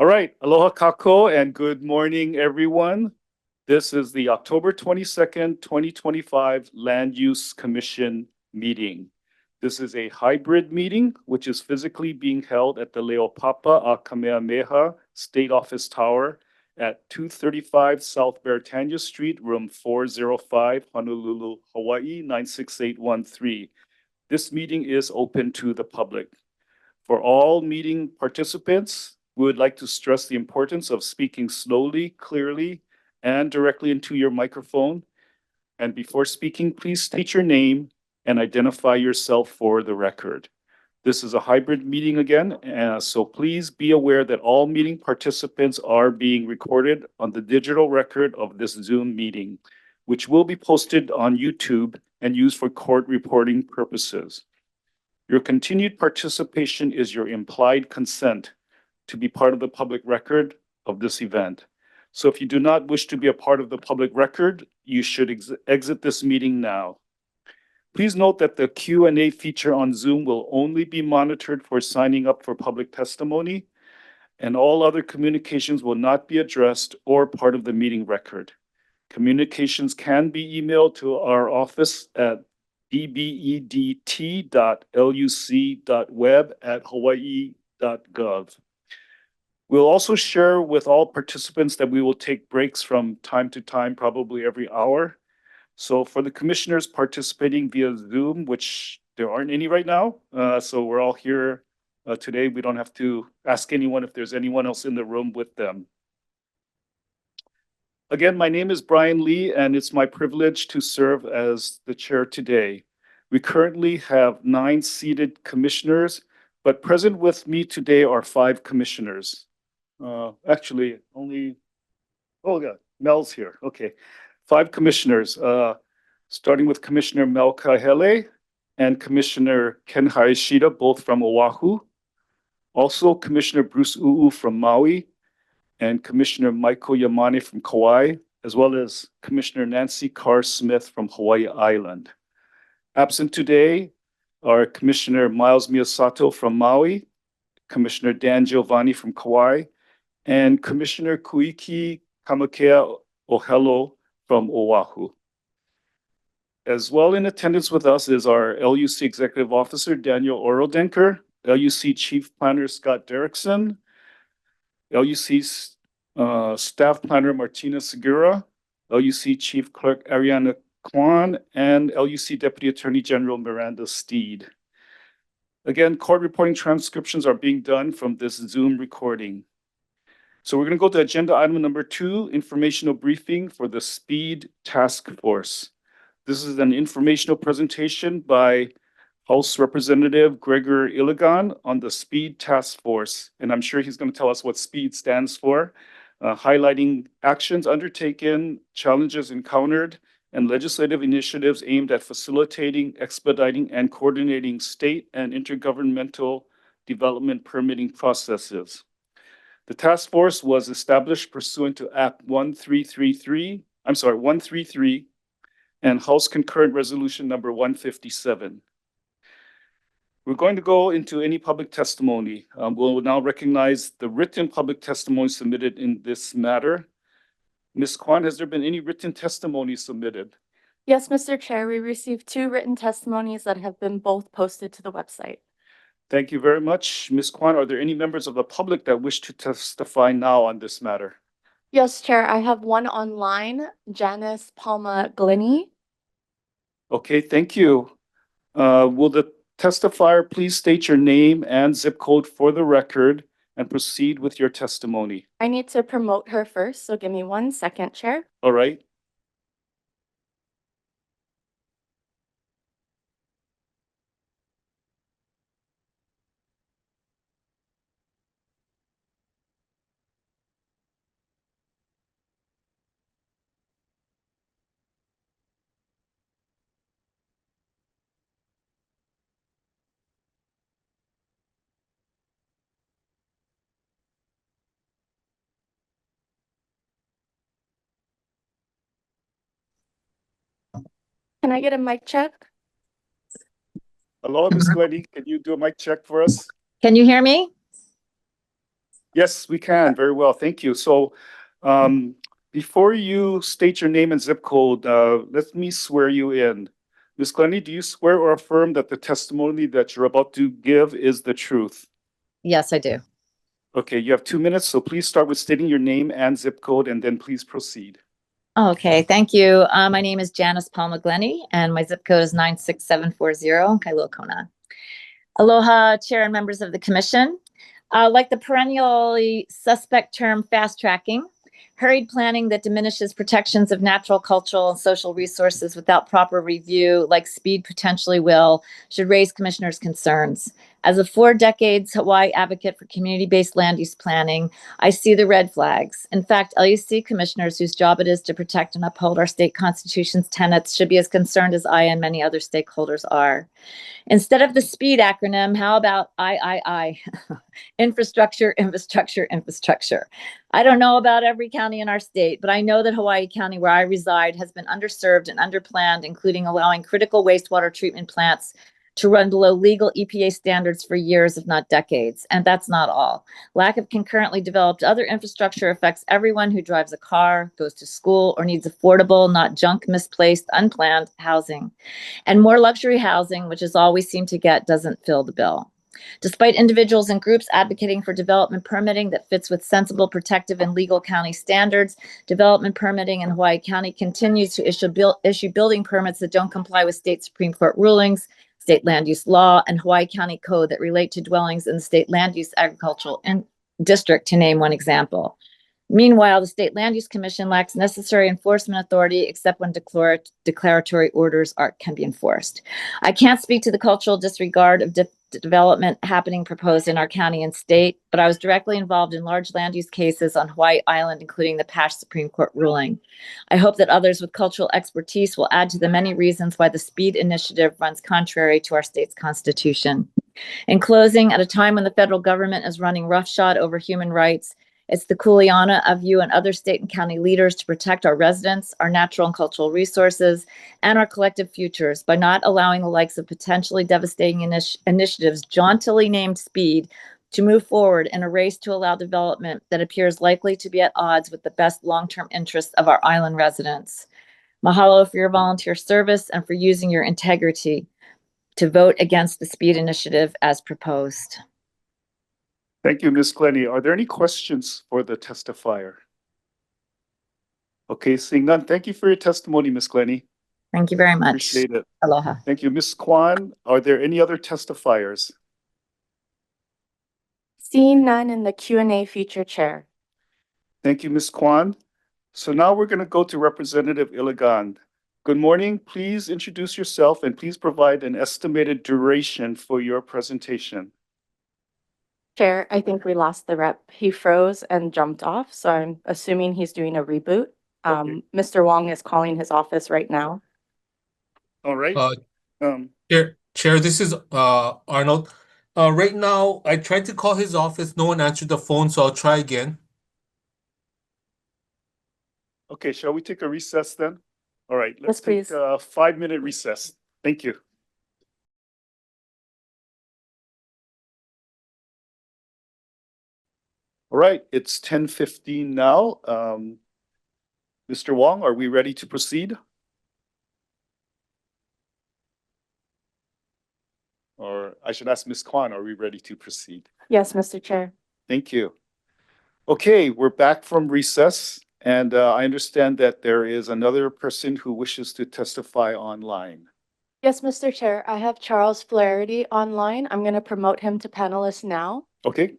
All right, aloha kako and good morning, everyone. This is the October 22nd, 2025 Land Use Commission meeting. This is a hybrid meeting, which is physically being held at the Leopapa a Kamehameha State Office Tower at 235 South Beretania Street, room 405, Honolulu, Hawaii, 96813. This meeting is open to the public. For all meeting participants, we would like to stress the importance of speaking slowly, clearly, and directly into your microphone. And before speaking, please state your name and identify yourself for the record. This is a hybrid meeting again, so please be aware that all meeting participants are being recorded on the digital record of this Zoom meeting, which will be posted on YouTube and used for court reporting purposes. Your continued participation is your implied consent to be part of the public record of this event. So if you do not wish to be a part of the public record, you should exit this meeting now. Please note that the Q&A feature on Zoom will only be monitored for signing up for public testimony, and all other communications will not be addressed or part of the meeting record. Communications can be emailed to our office at dbedt.luc.web@hawaii.gov. We'll also share with all participants that we will take breaks from time to time, probably every hour. So for the commissioners participating via Zoom, which there aren't any right now, so we're all here today. We don't have to ask anyone if there's anyone else in the room with them. Again, my name is Brian Lee, and it's my privilege to serve as the chair today. We currently have 9 seated commissioners, but present with me today are 5 commissioners. Actually, only, oh yeah, Mel's here. Okay, 5 commissioners, starting with Commissioner Mel Kahele and Commissioner Ken Hayashida, both from Oahu. Also, Commissioner Bruce Uu from Maui, and Commissioner Michael Yamane from Kauai, as well as Commissioner Nancy Carr Smith from Hawaii Island. Absent today are Commissioner Miles Miyasato from Maui, Commissioner Dan Giovanni from Kauai, and Commissioner Kuiki Kamakea Ohelo from Oahu. As well in attendance with us is our LUC Executive Officer, Daniel Orodenker, LUC Chief Planner, Scott Derrickson, LUC Staff Planner, Martina Segura, LUC Chief Clerk, Ariana Kwan, and LUC Deputy Attorney General, Miranda Steed. Again, court reporting transcriptions are being done from this Zoom recording. So we're going to go to agenda item number 2, informational briefing for the Speed Task Force. This is an informational presentation by House Representative Gregor Iligan on the Speed Task Force. And I'm sure he's going to tell us what SPEED stands for, highlighting actions undertaken, challenges encountered, and legislative initiatives aimed at facilitating, expediting, and coordinating state and intergovernmental development permitting processes. The task force was established pursuant to Act 133, and House Concurrent Resolution number 157. We're going to go into any public testimony. We'll now recognize the written public testimony submitted in this matter. Ms. Kwan, has there been any written testimony submitted? Yes, Mr. Chair, we received 2 written testimonies that have been both posted to the website. Thank you very much. Ms. Kwan, are there any members of the public that wish to testify now on this matter? Yes, Chair, I have one online, Janice Palma Glenny. Okay, thank you. Will the testifier please state your name and zip code for the record and proceed with your testimony? I need to promote her first, so give me 1 second, Chair. All right. Can I get a mic check? Hello, Ms. Glenny. Can you do a mic check for us? Can you hear me? Yes, we can. Very well. Thank you. So, before you state your name and zip code, let me swear you in. Ms. Glennie, do you swear or affirm that the testimony that you're about to give is the truth? Yes, I do. Okay, you have 2 minutes, so please start with stating your name and zip code, and then please proceed. Okay, thank you. My name is Janice Palma Glenny, and my zip code is 96740, Kailua Kona. Aloha, Chair and members of the Commission. Like the perennially suspect term fast tracking, hurried planning that diminishes protections of natural, cultural, and social resources without proper review, like speed potentially will, should raise commissioners' concerns. As a 4 decades Hawaii advocate for community-based land use planning, I see the red flags. In fact, LUC commissioners whose job it is to protect and uphold our state constitution's tenets should be as concerned as I and many other stakeholders are. Instead of the SPEED acronym, how about I? Infrastructure, infrastructure, infrastructure. I don't know about every county in our state, but I know that Hawaii County, where I reside, has been underserved and underplanned, including allowing critical wastewater treatment plants to run below legal EPA standards for years, if not decades. And that's not all. Lack of concurrently developed other infrastructure affects everyone who drives a car, goes to school, or needs affordable, not junk, misplaced, unplanned housing. And more luxury housing, which is all we seem to get, doesn't fill the bill. Despite individuals and groups advocating for development permitting that fits with sensible, protective, and legal county standards, development permitting in Hawaii County continues to issue building permits that don't comply with state Supreme Court rulings, state land use law, and Hawaii County code that relate to dwellings in the state land use agricultural district, to name one example. Meanwhile, the State Land Use Commission lacks necessary enforcement authority except when declaratory orders can be enforced. I can't speak to the cultural disregard of development happening proposed in our county and state, but I was directly involved in large land use cases on Hawaii Island, including the past Supreme Court ruling. I hope that others with cultural expertise will add to the many reasons why the SPEED initiative runs contrary to our state's constitution. In closing, at a time when the federal government is running roughshod over human rights, it's the kuleana of you and other state and county leaders to protect our residents, our natural and cultural resources, and our collective futures by not allowing the likes of potentially devastating initiatives jauntily named SPEED to move forward in a race to allow development that appears likely to be at odds with the best long-term interests of our island residents. Mahalo for your volunteer service and for using your integrity to vote against the SPEED initiative as proposed. Thank you, Ms. Glennie. Are there any questions for the testifier? Okay, seeing none. Thank you for your testimony, Ms. Glennie. Thank you very much. Appreciate it. Aloha. Thank you. Ms. Kwan, are there any other testifiers? Seeing none in the Q&A feature, Chair. Thank you, Ms. Kwan. So now we're going to go to Representative Iligan. Good morning. Please introduce yourself and please provide an estimated duration for your presentation. Chair, I think we lost the rep. He froze and jumped off, so I'm assuming he's doing a reboot. Okay. Mr. Wong is calling his office right now. All right. Chair, this is Arnold. Right now, I tried to call his office. No one answered the phone, so I'll try again. Okay, shall we take a recess then? All right, let's Yes, please. take a 5-minute recess. Thank you. All right, it's 10:15 now. Mr. Wong, are we ready to proceed? Or I should ask Ms. Kwan, are we ready to proceed? Yes, Mr. Chair. Thank you. Okay, we're back from recess, and I understand that there is another person who wishes to testify online. Yes, Mr. Chair. I have Charles Flaherty online. I'm going to promote him to panelist now. Okay.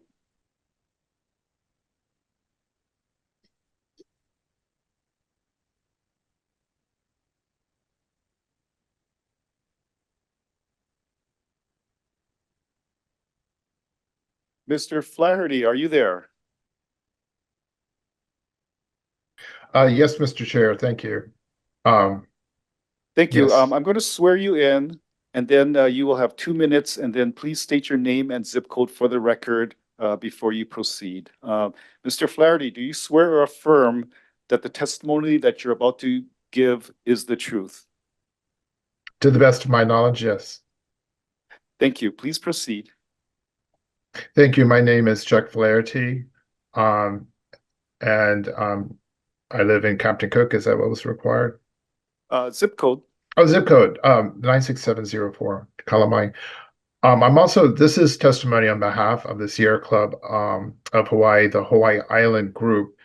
Mr. Flaherty, are you there? Yes, Mr. Chair, thank you. Thank you. Yes. I'm going to swear you in, and then you will have 2 minutes, and then please state your name and zip code for the record before you proceed. Mr. Flaherty, do you swear or affirm that the testimony that you're about to give is the truth? To the best of my knowledge, yes. Thank you. Please proceed. Thank you. My name is Chuck Flaherty. And I live in Captain Cook. Is that what was required? Zip code. Oh, zip code 96704, Kalamai. This is testimony on behalf of the Sierra Club of Hawaii, the Hawaii Island Group,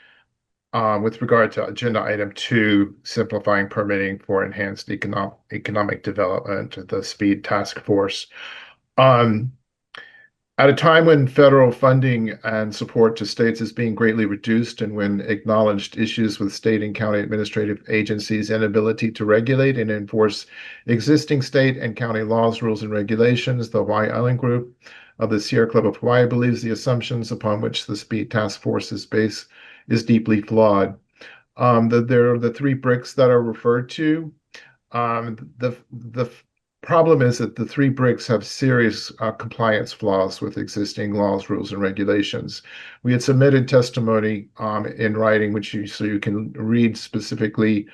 with regard to agenda item 2, simplifying permitting for enhanced economic development, the SPEED task force. At a time when federal funding and support to states is being greatly reduced, and when acknowledged issues with state and county administrative agencies' inability to regulate and enforce existing state and county laws, rules, and regulations, the Hawaii Island Group of the Sierra Club of Hawaii believes the assumptions upon which the SPEED task force is based is deeply flawed. There are the 3 bricks that are referred to. The problem is that the 3 bricks have serious compliance flaws with existing laws, rules, and regulations. We had submitted testimony in writing, so you can read specifically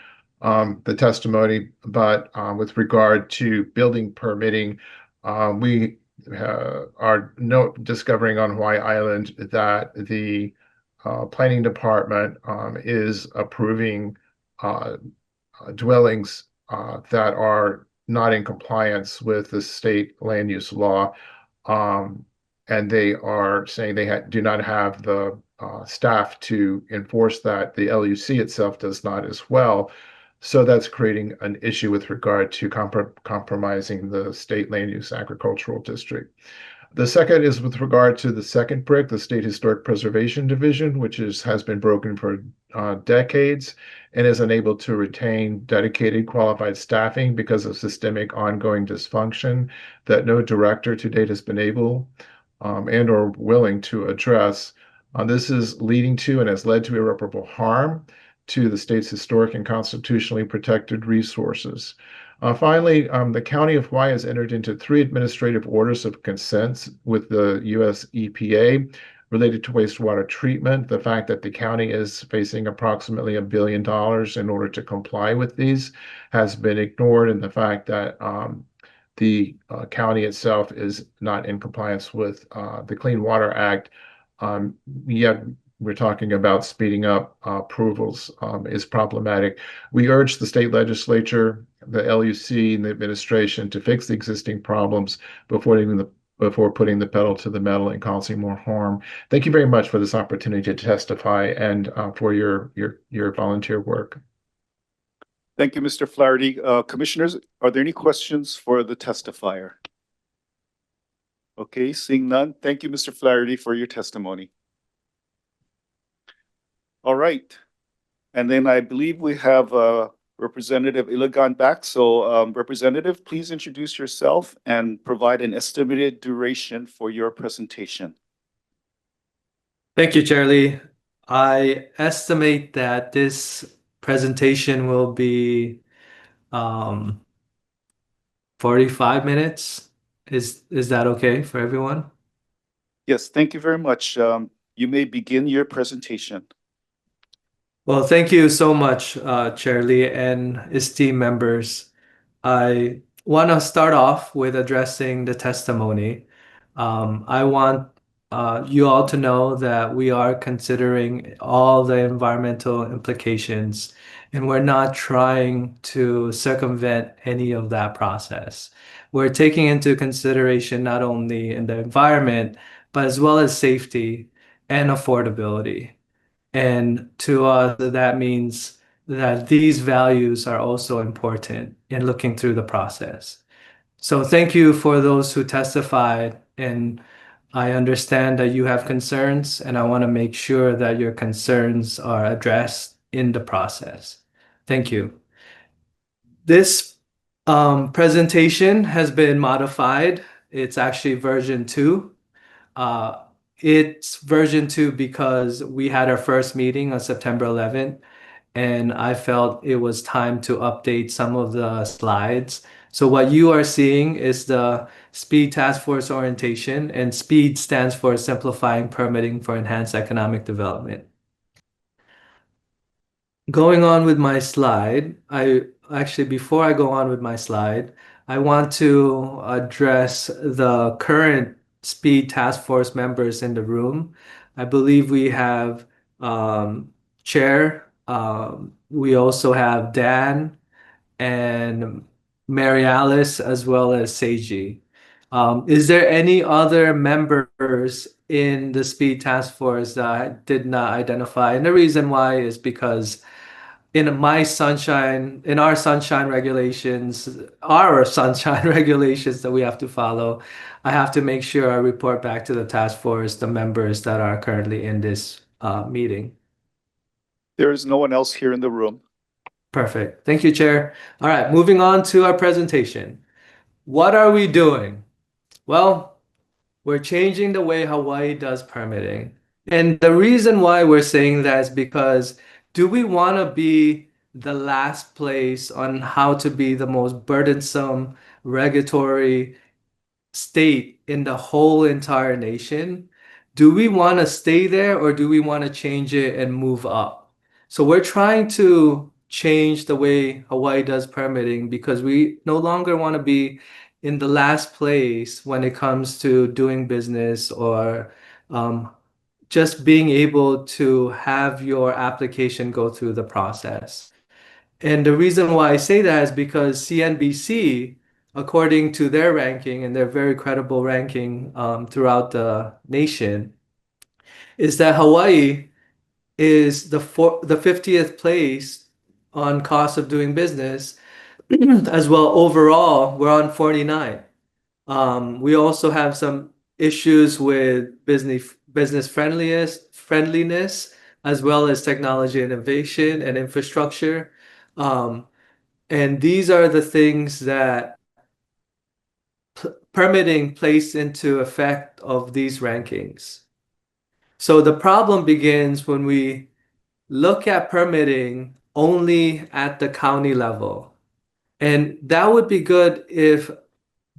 the testimony, but with regard to building permitting, we are discovering on Hawaii Island that the planning department is approving dwellings that are not in compliance with the state land use law. And they are saying they do not have the staff to enforce that. The LUC itself does not as well. So that's creating an issue with regard to compromising the state land use agricultural district. The second is with regard to the second brick, the State Historic Preservation Division, which has been broken for decades and is unable to retain dedicated qualified staffing because of systemic ongoing dysfunction that no director to date has been able and or willing to address. This is leading to and has led to irreparable harm to the state's historic and constitutionally protected resources. Finally, the County of Hawaii has entered into 3 administrative orders of consent with the U.S. EPA related to wastewater treatment. The fact that the county is facing approximately $1 billion in order to comply with these has been ignored, and the fact that the county itself is not in compliance with the Clean Water Act, yet we're talking about speeding up approvals is problematic. We urge the state legislature, the LUC, and the administration to fix the existing problems before putting the pedal to the metal and causing more harm. Thank you very much for this opportunity to testify and for your volunteer work. Thank you, Mr. Flaherty. Commissioners, are there any questions for the testifier? Okay, seeing none. Thank you, Mr. Flaherty, for your testimony. All right. And then I believe we have Representative Iligan back. So Representative, please introduce yourself and provide an estimated duration for your presentation. Thank you, Charlie. I estimate that this presentation will be 45 minutes. Is that okay for everyone? Yes, thank you very much. You may begin your presentation. Well, thank you so much, Charlie and esteemed members. I want to start off with addressing the testimony. I want you all to know that we are considering all the environmental implications, and we're not trying to circumvent any of that process. We're taking into consideration not only in the environment, but as well as safety and affordability. And to us, that means that these values are also important in looking through the process. So thank you for those who testified, and I understand that you have concerns, and I want to make sure that your concerns are addressed in the process. Thank you. This presentation has been modified. It's actually version 2. It's version 2 because we had our first meeting on September 11th, and I felt it was time to update some of the slides. So what you are seeing is the SPEED Task Force orientation, and SPEED stands for Simplifying Permitting for Enhanced Economic Development. Going on with my slide, before I go on with my slide, I want to address the current SPEED Task Force members in the room. I believe we have Chair. We also have Dan and Mary Alice as well as Seiji. Is there any other members in the speed task force that I did not identify? And the reason why is because in our sunshine regulations, regulations that we have to follow, I have to make sure I report back to the task force the members that are currently in this meeting. There is no one else here in the room. Perfect. Thank you, Chair. All right, moving on to our presentation. What are we doing? Well, we're changing the way Hawaii does permitting. And the reason why we're saying that is because do we want to be the last place on how to be the most burdensome regulatory state in the whole entire nation? Do we want to stay there or do we want to change it and move up? So we're trying to change the way Hawaii does permitting because we no longer want to be in the last place when it comes to doing business or just being able to have your application go through the process. And the reason why I say that is because CNBC, according to their ranking and their very credible ranking throughout the nation, is that Hawaii is the 50th place on cost of doing business. As well, overall, we're on 49. We also have some issues with business friendliness, as well as technology innovation and infrastructure. And these are the things that permitting plays into effect of these rankings. So the problem begins when we look at permitting only at the county level. And that would be good if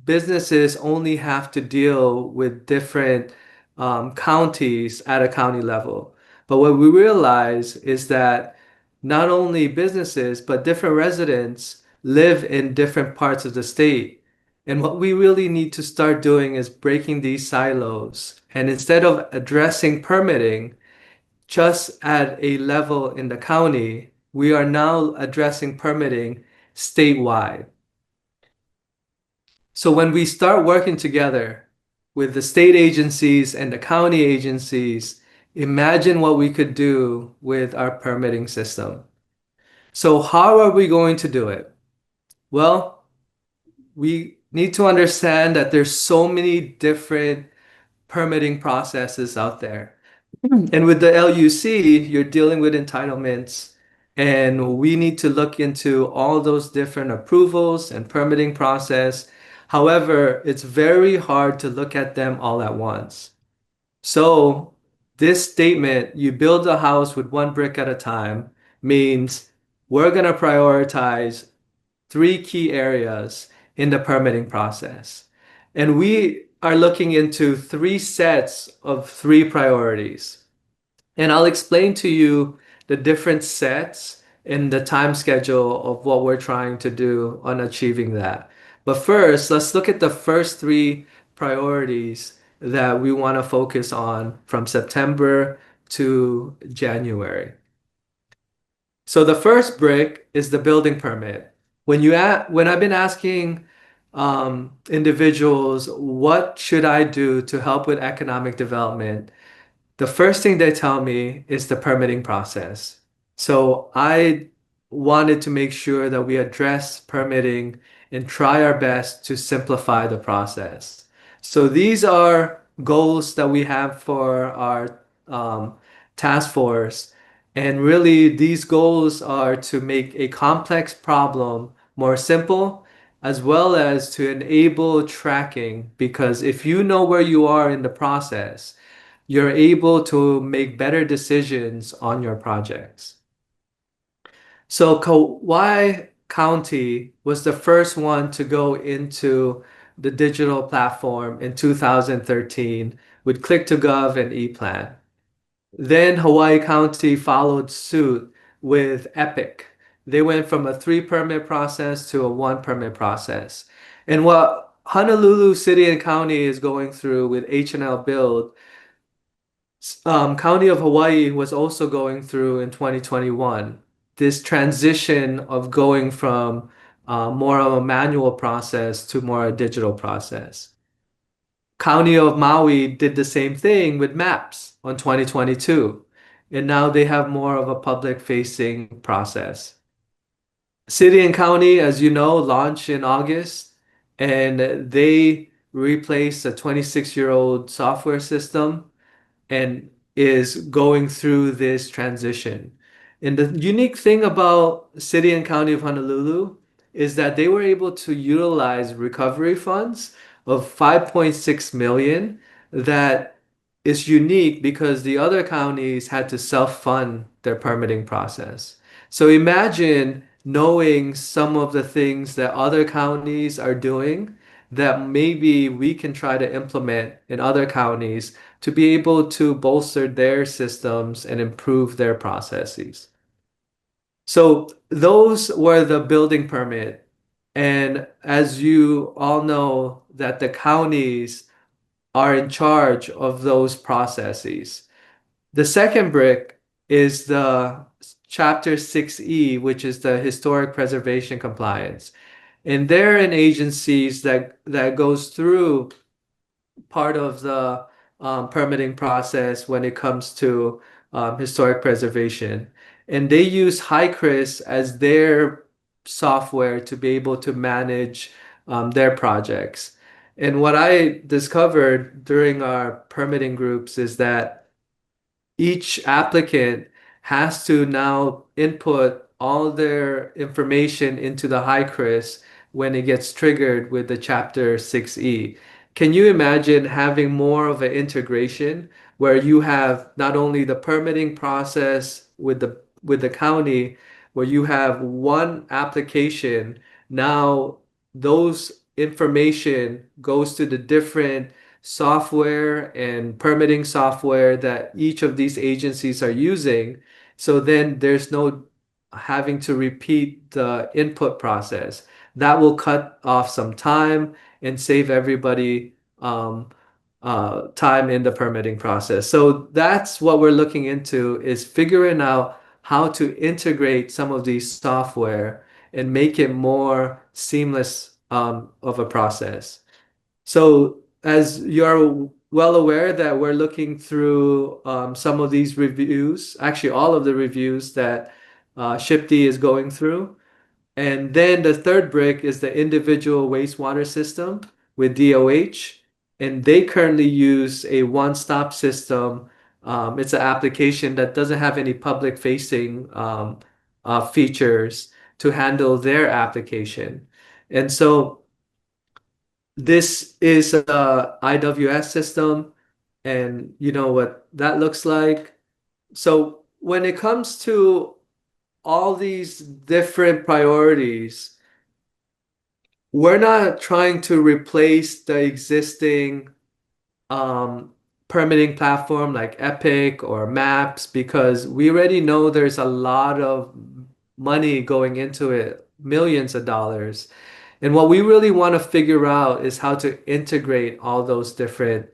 businesses only have to deal with different counties at a county level. But what we realize is that not only businesses, but different residents live in different parts of the state. And what we really need to start doing is breaking these silos. And instead of addressing permitting just at a level in the county, we are now addressing permitting statewide. So when we start working together with the state agencies and the county agencies, imagine what we could do with our permitting system. So how are we going to do it? Well, we need to understand that there's so many different permitting processes out there. And with the LUC, you're dealing with entitlements, and we need to look into all those different approvals and permitting process. However, it's very hard to look at them all at once. So this statement, you build a house with one brick at a time, means we're going to prioritize 3 key areas in the permitting process. And we are looking into 3 sets of 3 priorities. And I'll explain to you the different sets and the time schedule of what we're trying to do on achieving that. But first, let's look at the first 3 priorities that we want to focus on from September to January. So the first brick is the building permit. When I've been asking individuals, what should I do to help with economic development? The first thing they tell me is the permitting process. So I wanted to make sure that we address permitting and try our best to simplify the process. So these are goals that we have for our task force. And really, these goals are to make a complex problem more simple, as well as to enable tracking. Because if you know where you are in the process, you're able to make better decisions on your projects. So Kauai County was the first one to go into the digital platform in 2013 with Click2Gov and ePlan. Then Hawaii County followed suit with Epic. They went from a 3 permit process to a 1 permit process. And what Honolulu City and County is going through with H&L Build County of Hawaii was also going through in 2021 this transition of going from more of a manual process to more a digital process. County of Maui did the same thing with maps on 2022, and now they have more of a public-facing process. City and county, as you know, launched in August, and they replaced a 26-year-old software system and is going through this transition. And the unique thing about City and County of Honolulu is that they were able to utilize recovery funds of 5.6 million that is unique because the other counties had to self-fund their permitting process. So imagine knowing some of the things that other counties are doing that maybe we can try to implement in other counties to be able to bolster their systems and improve their processes. So those were the building permit. And as you all know, that the counties are in charge of those processes. The second brick is the Chapter 6E, which is the historic preservation compliance. And they're an agencies that goes through part of the permitting process when it comes to historic preservation. And they use HiCRIS as their software to be able to manage their projects. And what I discovered during our permitting groups is that each applicant has to now input all their information into the HiCRIS when it gets triggered with the Chapter 6E. Can you imagine having more of an integration where you have not only the permitting process with the county, where you have one application, now those information goes to the different software and permitting software that each of these agencies are using. So then there's no having to repeat the input process. That will cut off some time and save everybody time in the permitting process. So that's what we're looking into is figuring out how to integrate some of these software and make it more seamless of a process. So as you're well aware that we're looking through some of these reviews, actually all of the reviews that SHPD is going through. And then the third brick is the individual wastewater system with DOH. And they currently use a one-stop system. It's an application that doesn't have any public-facing features to handle their application. And so this is a IWS system, and you know what that looks like. So when it comes to all these different priorities, we're not trying to replace the existing permitting platform like Epic or Maps because we already know there's a lot of money going into it, millions of dollars. And what we really want to figure out is how to integrate all those different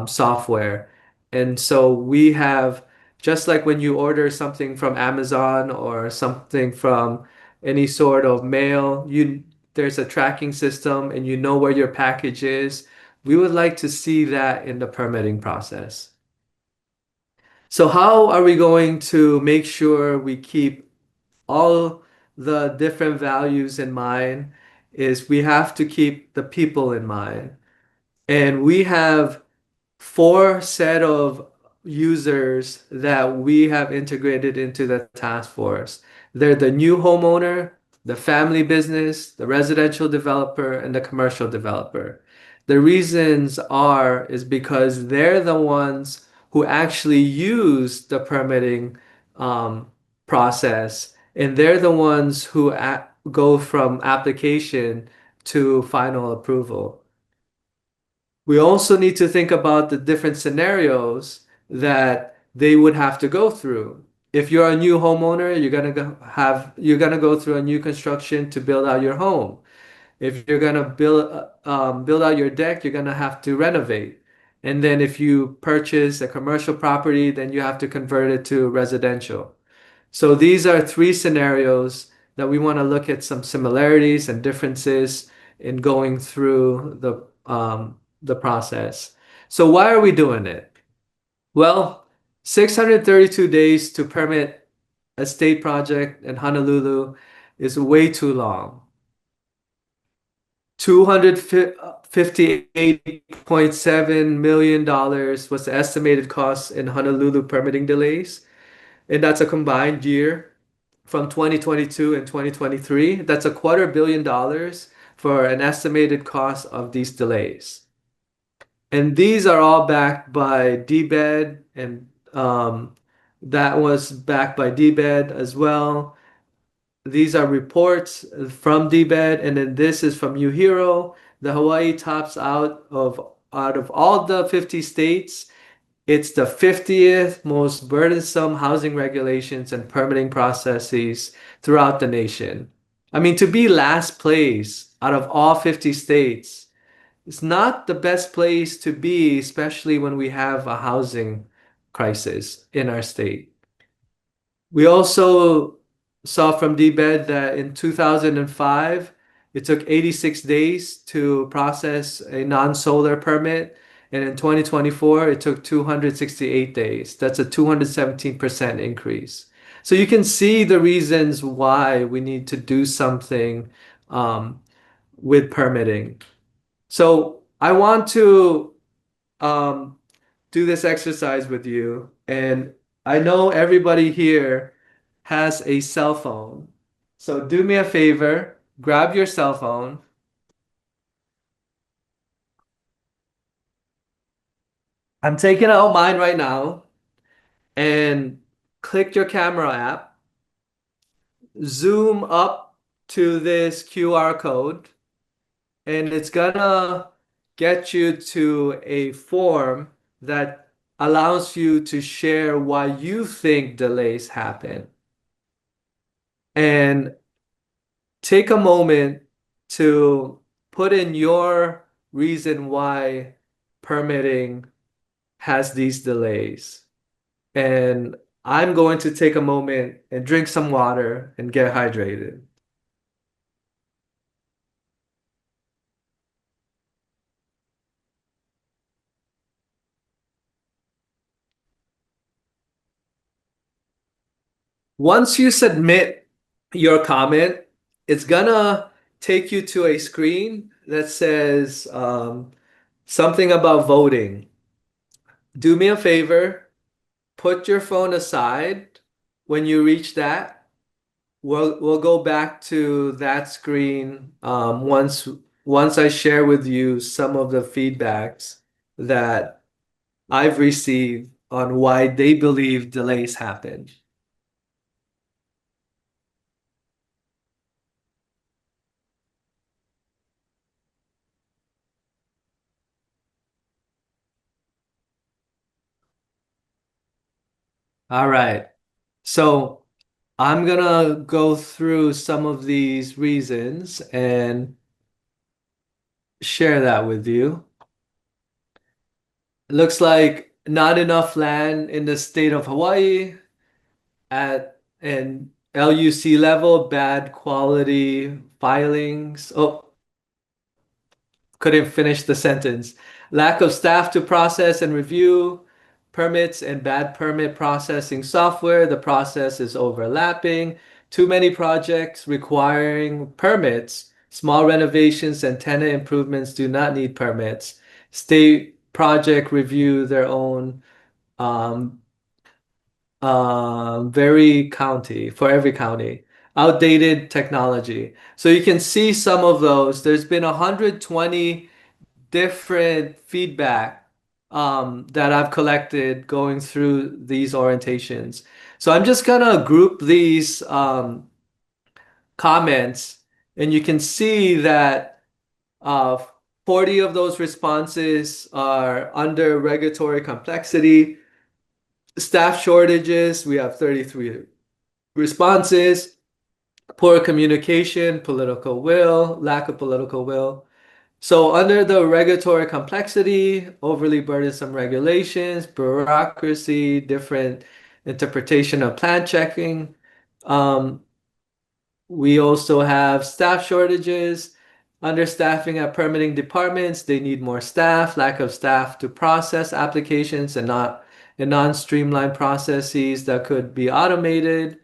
software. And so we have, just like when you order something from Amazon or something from any sort of mail, there's a tracking system and you know where your package is. We would like to see that in the permitting process. So how are we going to make sure we keep all the different values in mind is we have to keep the people in mind. And we have 4 set of users that we have integrated into the task force. They're the new homeowner, the family business, the residential developer, and the commercial developer. The reasons is because they're the ones who actually use the permitting process, and they're the ones who go from application to final approval. We also need to think about the different scenarios that they would have to go through. If you're a new homeowner, you're gonna go through a new construction to build out your home. If you're gonna build out your deck, you're gonna have to renovate. And then if you purchase a commercial property, then you have to convert it to residential. So these are three scenarios that we want to look at some similarities and differences in going through the process. So why are we doing it? Well, 632 days to permit a state project in Honolulu is way too long. $258.7 million was the estimated cost in Honolulu permitting delays. And that's a combined year from 2022 and 2023. That's $250 million for an estimated cost of these delays. And these are all backed by DBED, and that was backed by DBED as well. These are reports from DBED, and then this is from UHERO. The Hawaii tops out of all the 50 states. It's the 50th most burdensome housing regulations and permitting processes throughout the nation. I mean, to be last place out of all 50 states, it's not the best place to be, especially when we have a housing crisis in our state. We also saw from DBED that in 2005, it took 86 days to process a non-solar permit. And in 2024, it took 268 days. That's a 217% increase. So you can see the reasons why we need to do something with permitting. So I want to do this exercise with you. And I know everybody here has a cell phone. So do me a favor, grab your cell phone. I'm taking out mine right now and click your camera app. Zoom up to this QR code, and it's gonna get you to a form that allows you to share why you think delays happen. And take a moment to put in your reason why permitting has these delays. And I'm going to take a moment and drink some water and get hydrated. Once you submit your comment, it's gonna take you to a screen that says something about voting. Do me a favor, put your phone aside when you reach that. We'll go back to that screen once I share with you some of the feedbacks that I've received on why they believe delays happen. All right. So I'm gonna go through some of these reasons and share that with you. It looks like not enough land in the state of Hawaii at an LUC level, bad quality filings. Oh, couldn't finish the sentence. Lack of staff to process and review permits and bad permit processing software. The process is overlapping. Too many projects requiring permits. Small renovations and tenant improvements do not need permits. State project review their own very county for every county. Outdated technology. So you can see some of those. There's been 120 different feedback that I've collected going through these orientations. So I'm just gonna group these comments, and you can see that 40 of those responses are under regulatory complexity. Staff shortages, we have 33 responses. Poor communication, political will, lack of political will. So under the regulatory complexity, overly burdensome regulations, bureaucracy, different interpretation of plan checking, we also have staff shortages, understaffing at permitting departments. They need more staff, lack of staff to process applications and non-streamlined processes that could be automated.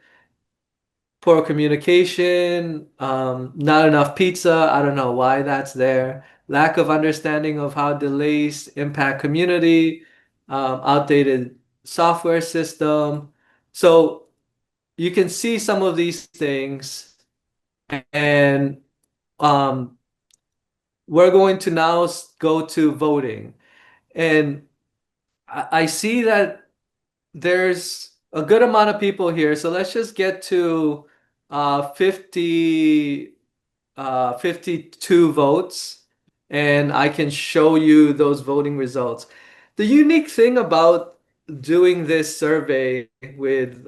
Poor communication, not enough pizza. I don't know why that's there. Lack of understanding of how delays impact community, outdated software system. So you can see some of these things, and we're going to now go to voting. And I see that there's a good amount of people here. So let's just get to 52 votes, and I can show you those voting results. The unique thing about doing this survey with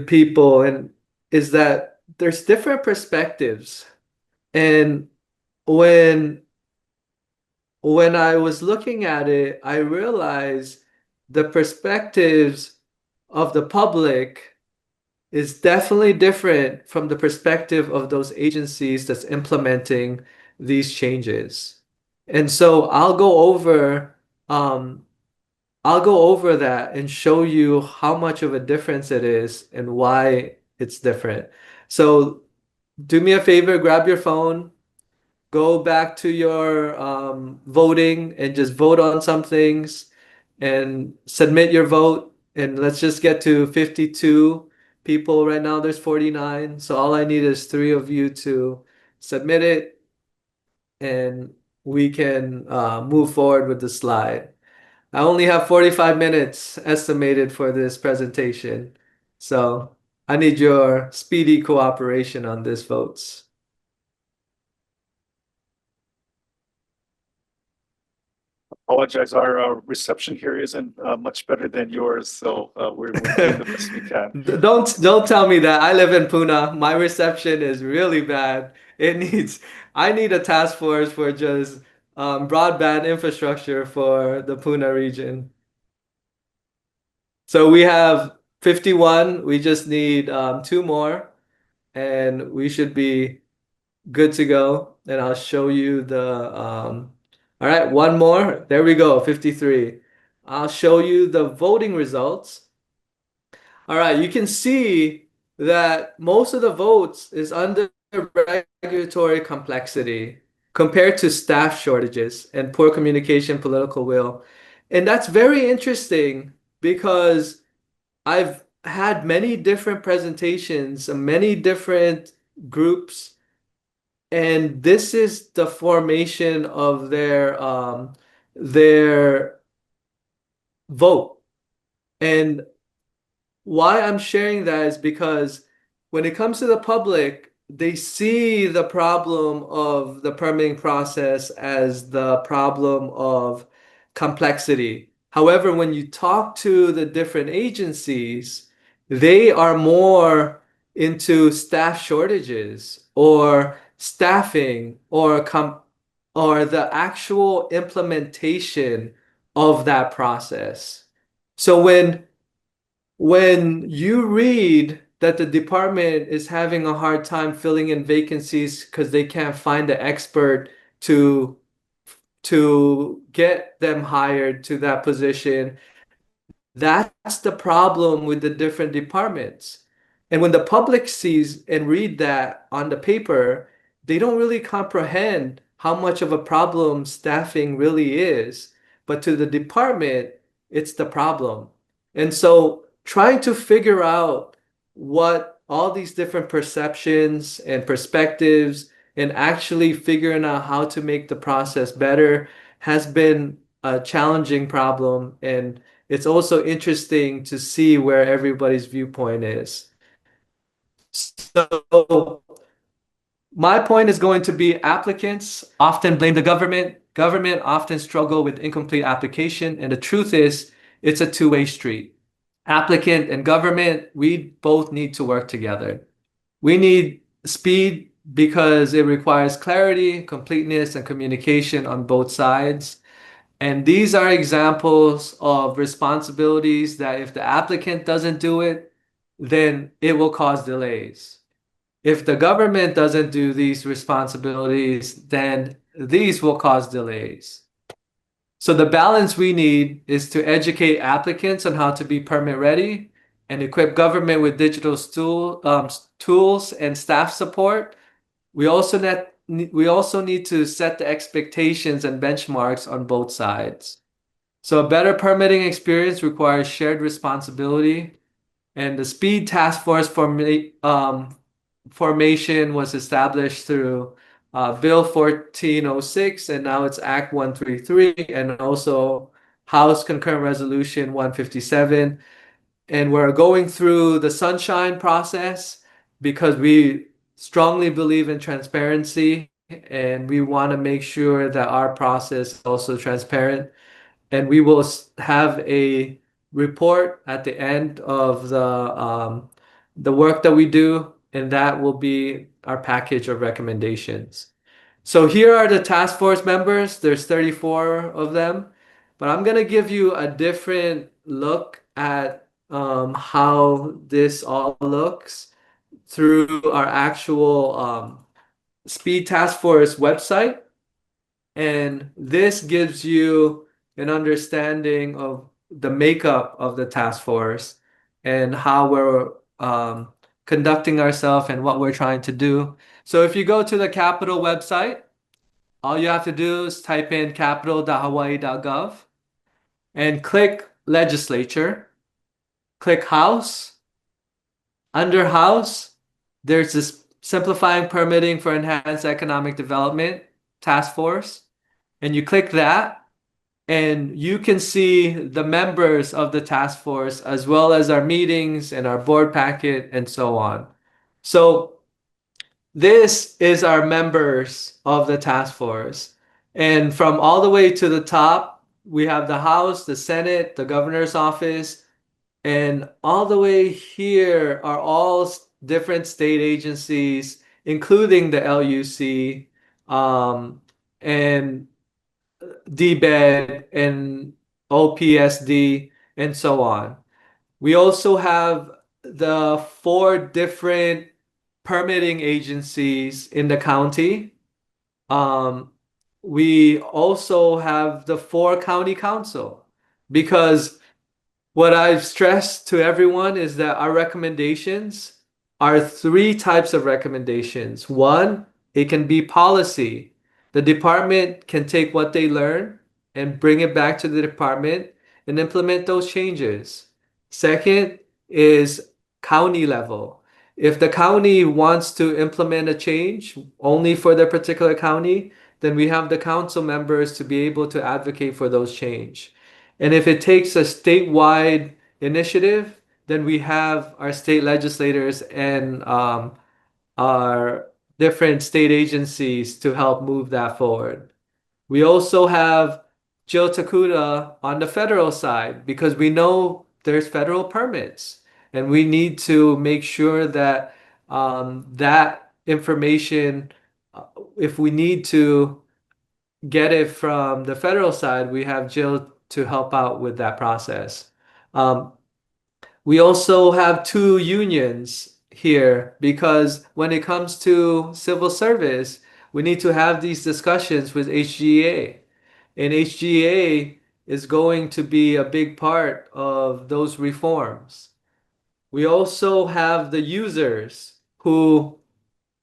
people and is that there's different perspectives. And when I was looking at it, I realized the perspectives of the public is definitely different from the perspective of those agencies that's implementing these changes. And so I'll go over that and show you how much of a difference it is and why it's different. So do me a favor, grab your phone, go back to your voting and just vote on some things and submit your vote. And let's just get to 52 people. Right now there's 49. So all I need is 3 of you to submit it, and we can move forward with the slide. I only have 45 minutes estimated for this presentation. So I need your speedy cooperation on this votes. Apologize, our reception here isn't much better than yours, so we're doing the best we can. Don't tell me that. I live in Pune. My reception is really bad. I need a task force for just broadband infrastructure for the Pune region. So we have 51. We just need 2 more, and we should be good to go. And I'll show you all right, 1 more. There we go, 53. I'll show you the voting results. All right, you can see that most of the votes is under regulatory complexity compared to staff shortages and poor communication, political will. And that's very interesting because I've had many different presentations and many different groups, and this is the formation of their vote. And why I'm sharing that is because when it comes to the public, they see the problem of the permitting process as the problem of complexity. However, when you talk to the different agencies, they are more into staff shortages or staffing or the actual implementation of that process. So when you read that the department is having a hard time filling in vacancies because they can't find the expert to get them hired to that position, that's the problem with the different departments. And when the public sees and read that on the paper, they don't really comprehend how much of a problem staffing really is. But to the department, it's the problem. And so trying to figure out what all these different perceptions and perspectives and actually figuring out how to make the process better has been a challenging problem. And it's also interesting to see where everybody's viewpoint is. So my point is going to be applicants often blame the government. Government often struggle with incomplete application. And the truth is, it's a two-way street. Applicant and government, we both need to work together. We need speed because it requires clarity, completeness, and communication on both sides. And these are examples of responsibilities that if the applicant doesn't do it, then it will cause delays. If the government doesn't do these responsibilities, then these will cause delays. So the balance we need is to educate applicants on how to be permit ready and equip government with digital tools and staff support. We also need to set the expectations and benchmarks on both sides. So a better permitting experience requires shared responsibility, and the Speed Task Force formation was established through Bill 1406, and now it's Act 133, and also House Concurrent Resolution 157. And we're going through the sunshine process because we strongly believe in transparency, and we want to make sure that our process is also transparent. And we will have a report at the end of the work that we do, and that will be our package of recommendations. So here are the task force members. There's 34 of them, but I'm gonna give you a different look at how this all looks through our actual Speed Task Force website. And this gives you an understanding of the makeup of the task force and how we're conducting ourselves and what we're trying to do. So if you go to the Capitol website, all you have to do is type in capitol.hawaii.gov and click Legislature, click House. Under House, there's this Simplifying Permitting for Enhanced Economic Development Task Force. And you click that, and you can see the members of the task force as well as our meetings and our board packet and so on. So this is our members of the task force. And from all the way to the top, we have the House, the Senate, the governor's office, and all the way here are all different state agencies, including the LUC, and DBED and OPSD and so on. We also have the 4 different permitting agencies in the county. We also have the 4 county council, because what I've stressed to everyone is that our recommendations are 3 types of recommendations. One, it can be policy. The department can take what they learn and bring it back to the department and implement those changes. Second is county level. If the county wants to implement a change only for their particular county, then we have the council members to be able to advocate for those change. And if it takes a statewide initiative, then we have our state legislators and our different state agencies to help move that forward. We also have Jill Takuda on the federal side because we know there's federal permits, and we need to make sure that that information, if we need to get it from the federal side, we have Jill to help out with that process. We also have 2 unions here because when it comes to civil service, we need to have these discussions with HGA. And HGA is going to be a big part of those reforms. We also have the users who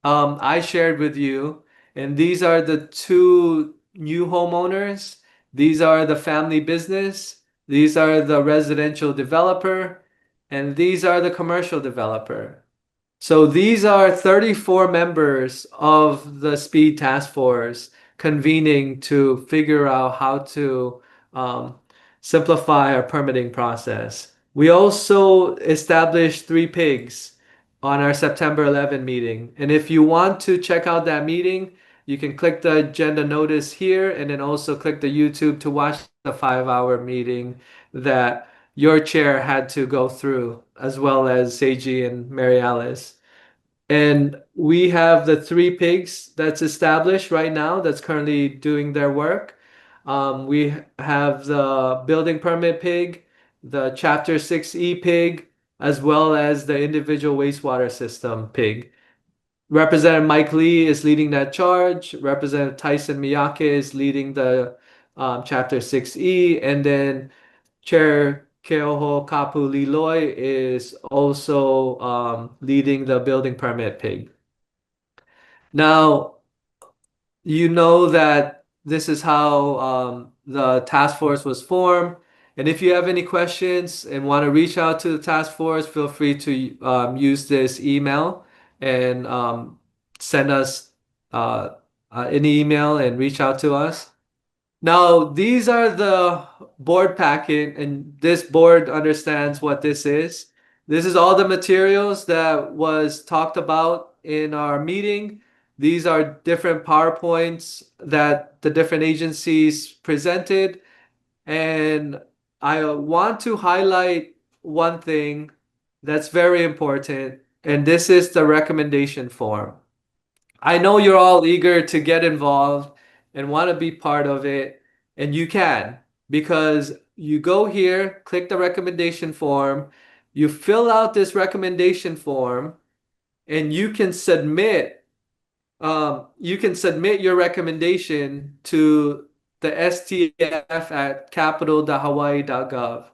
I shared with you, and these are the 2 new homeowners. These are the family business. These are the residential developer, and these are the commercial developer. So these are 34 members of the Speed Task Force convening to figure out how to simplify our permitting process. We also established 3 pigs on our September 11 meeting. And if you want to check out that meeting, you can click the agenda notice here and then also click the YouTube to watch the 5-hour meeting that your chair had to go through, as well as Seiji and Mary Alice. And we have the 3 pigs that's established right now that's currently doing their work. We have the building permit pig, the Chapter 6E pig, as well as the individual wastewater system pig. Representative Mike Lee is leading that charge. Representative Tyson Miyake is leading the Chapter 6E. And then Chair Keoho Kapu Liloy is also leading the building permit pig. Now, you know that this is how the task force was formed. And if you have any questions and want to reach out to the task force, feel free to use this email and send us an email and reach out to us. Now, these are the board packet, and this board understands what this is. This is all the materials that was talked about in our meeting. These are different PowerPoints that the different agencies presented. And I want to highlight one thing that's very important, and this is the recommendation form. I know you're all eager to get involved and want to be part of it, and you can, because you go here, click the recommendation form, you fill out this recommendation form, and you can submit your recommendation to the STF at capital.hawaii.gov.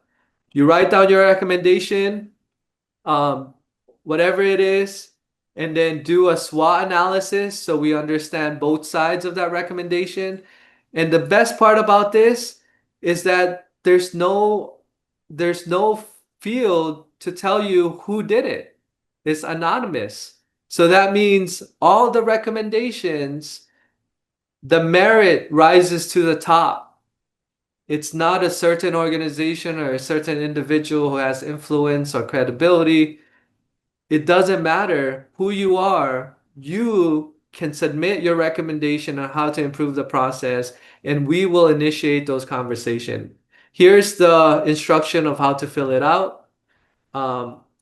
You write down your recommendation, whatever it is, and then do a SWOT analysis so we understand both sides of that recommendation. And the best part about this is that there's no field to tell you who did it. It's anonymous. So that means all the recommendations, the merit rises to the top. It's not a certain organization or a certain individual who has influence or credibility. It doesn't matter who you are. You can submit your recommendation on how to improve the process, and we will initiate those conversations. Here's the instruction of how to fill it out.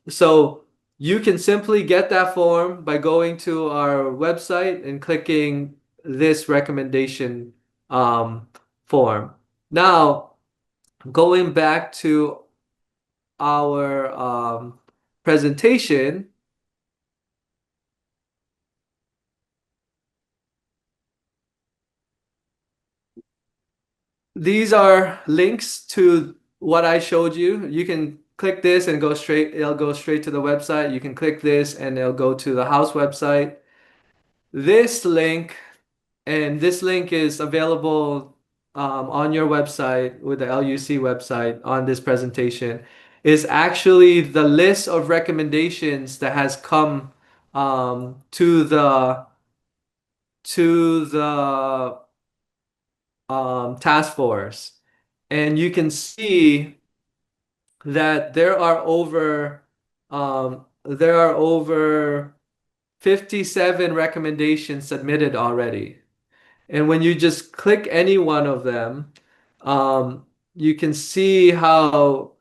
So you can simply get that form by going to our website and clicking this recommendation form. Now, going back to our presentation, these are links to what I showed you. You can click this and it'll go straight to the website. You can click this and it'll go to the House website. This link is available on your website with the LUC website on this presentation, is actually the list of recommendations that has come to the task force. And you can see that there are over 57 recommendations submitted already. And when you just click any one of them, you can see how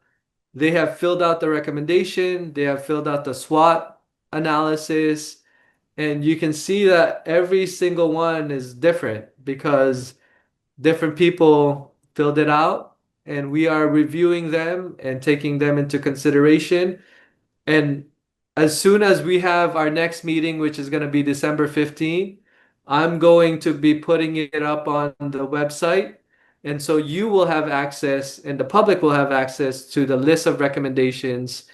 they have filled out the recommendation, they have filled out the SWOT analysis, and you can see that every single one is different because different people filled it out, and we are reviewing them and taking them into consideration. And as soon as we have our next meeting, which is going to be December 15th, I'm going to be putting it up on the website. And so you will have access, and the public will have access to the list of recommendations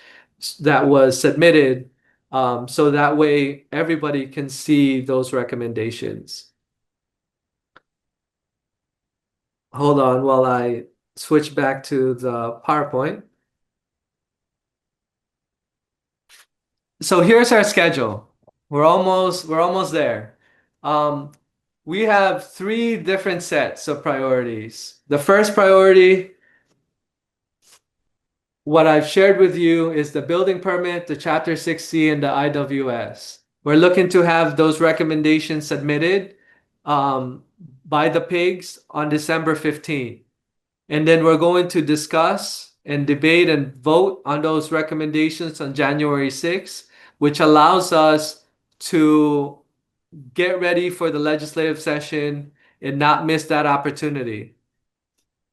that was submitted. So that way everybody can see those recommendations. Hold on while I switch back to the PowerPoint. So here's our schedule. We're almost there. We have 3 different sets of priorities. The first priority, what I've shared with you, is the building permit, the Chapter 6C, and the IWS. We're looking to have those recommendations submitted by the pigs on December 15th. And then we're going to discuss and debate and vote on those recommendations on January 6th, which allows us to get ready for the legislative session and not miss that opportunity.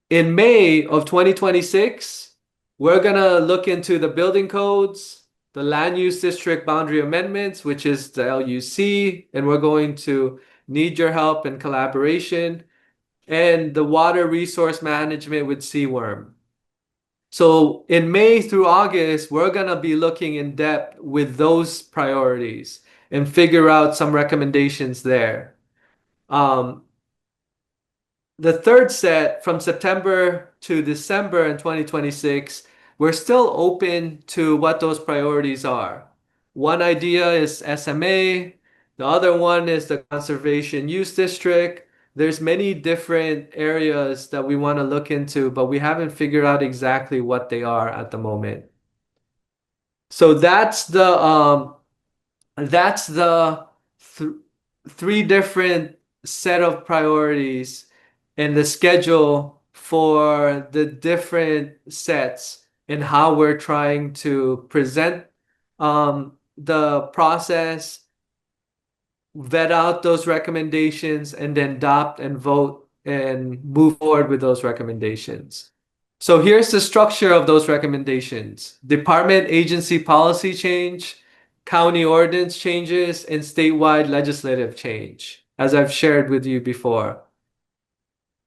In May of 2026, we're going to look into the building codes, the land use district boundary amendments, which is the LUC, and we're going to need your help and collaboration, and the water resource management with Seaworm. So in May through August, we're going to be looking in depth with those priorities and figure out some recommendations there. The third set from September to December in 2026, we're still open to what those priorities are. One idea is SMA. The other one is the Conservation Use District. There's many different areas that we want to look into, but we haven't figured out exactly what they are at the moment. So that's the three different set of priorities and the schedule for the different sets and how we're trying to present the process, vet out those recommendations, and then adopt and vote and move forward with those recommendations. So here's the structure of those recommendations: department agency policy change, county ordinance changes, and statewide legislative change, as I've shared with you before.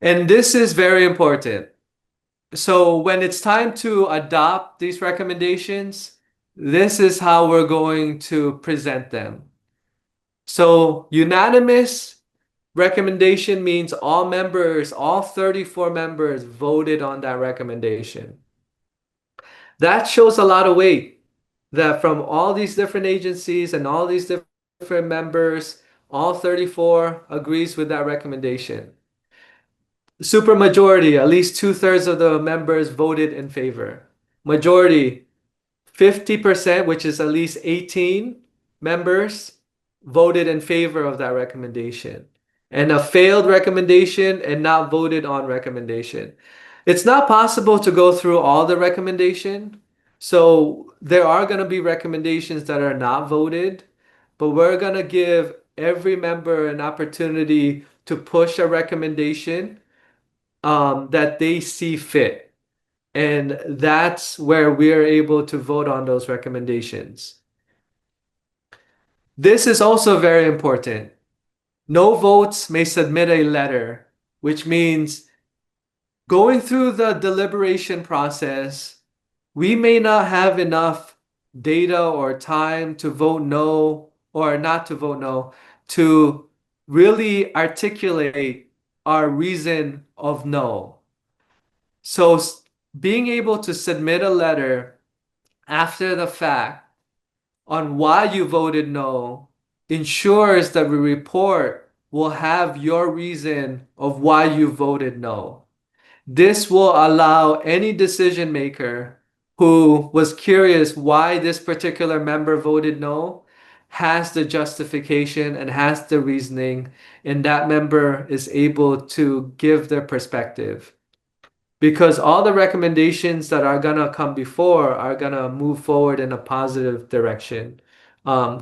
And this is very important. So when it's time to adopt these recommendations, this is how we're going to present them. So unanimous recommendation means all members, all 34 members voted on that recommendation. That shows a lot of weight, that from all these different agencies and all these different members, all 34 agrees with that recommendation. Supermajority, at least 2/3 of the members voted in favor. Majority, 50%, which is at least 18 members, voted in favor of that recommendation. And a failed recommendation and not voted on recommendation. It's not possible to go through all the recommendation. So there are going to be recommendations that are not voted, but we're going to give every member an opportunity to push a recommendation that they see fit. And that's where we're able to vote on those recommendations. This is also very important. No votes may submit a letter, which means going through the deliberation process, we may not have enough data or time to vote no or not to vote no, to really articulate our reason of no. So being able to submit a letter after the fact on why you voted no ensures that the report will have your reason of why you voted no. This will allow any decision maker who was curious why this particular member voted no has the justification and has the reasoning, and that member is able to give their perspective. Because all the recommendations that are going to come before are going to move forward in a positive direction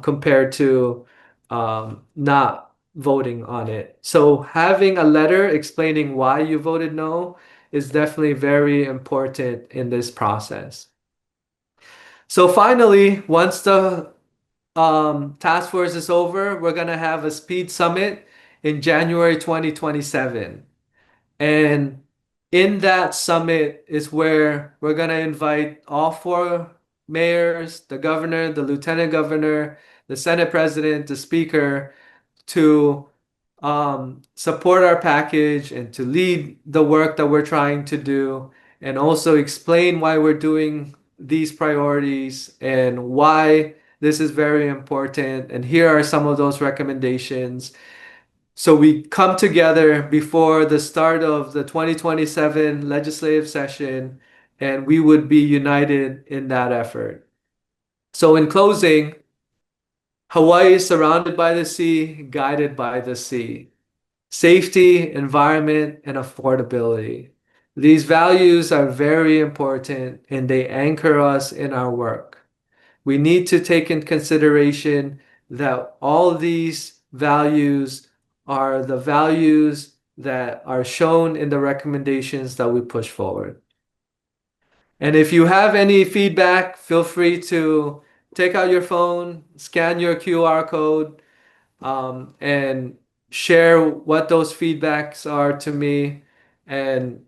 compared to not voting on it. So having a letter explaining why you voted no is definitely very important in this process. So finally, once the task force is over, we're going to have a speed summit in January 2027. And in that summit is where we're going to invite all 4 mayors, the governor, the lieutenant governor, the Senate president, the speaker, to support our package and to lead the work that we're trying to do, and also explain why we're doing these priorities and why this is very important. And here are some of those recommendations. So we come together before the start of the 2027 legislative session, and we would be united in that effort. So in closing, Hawaii is surrounded by the sea, guided by the sea. Safety, environment, and affordability. These values are very important and they anchor us in our work. We need to take in consideration that all these values are the values that are shown in the recommendations that we push forward. And if you have any feedback, feel free to take out your phone, scan your QR code, and share what those feedbacks are to me. And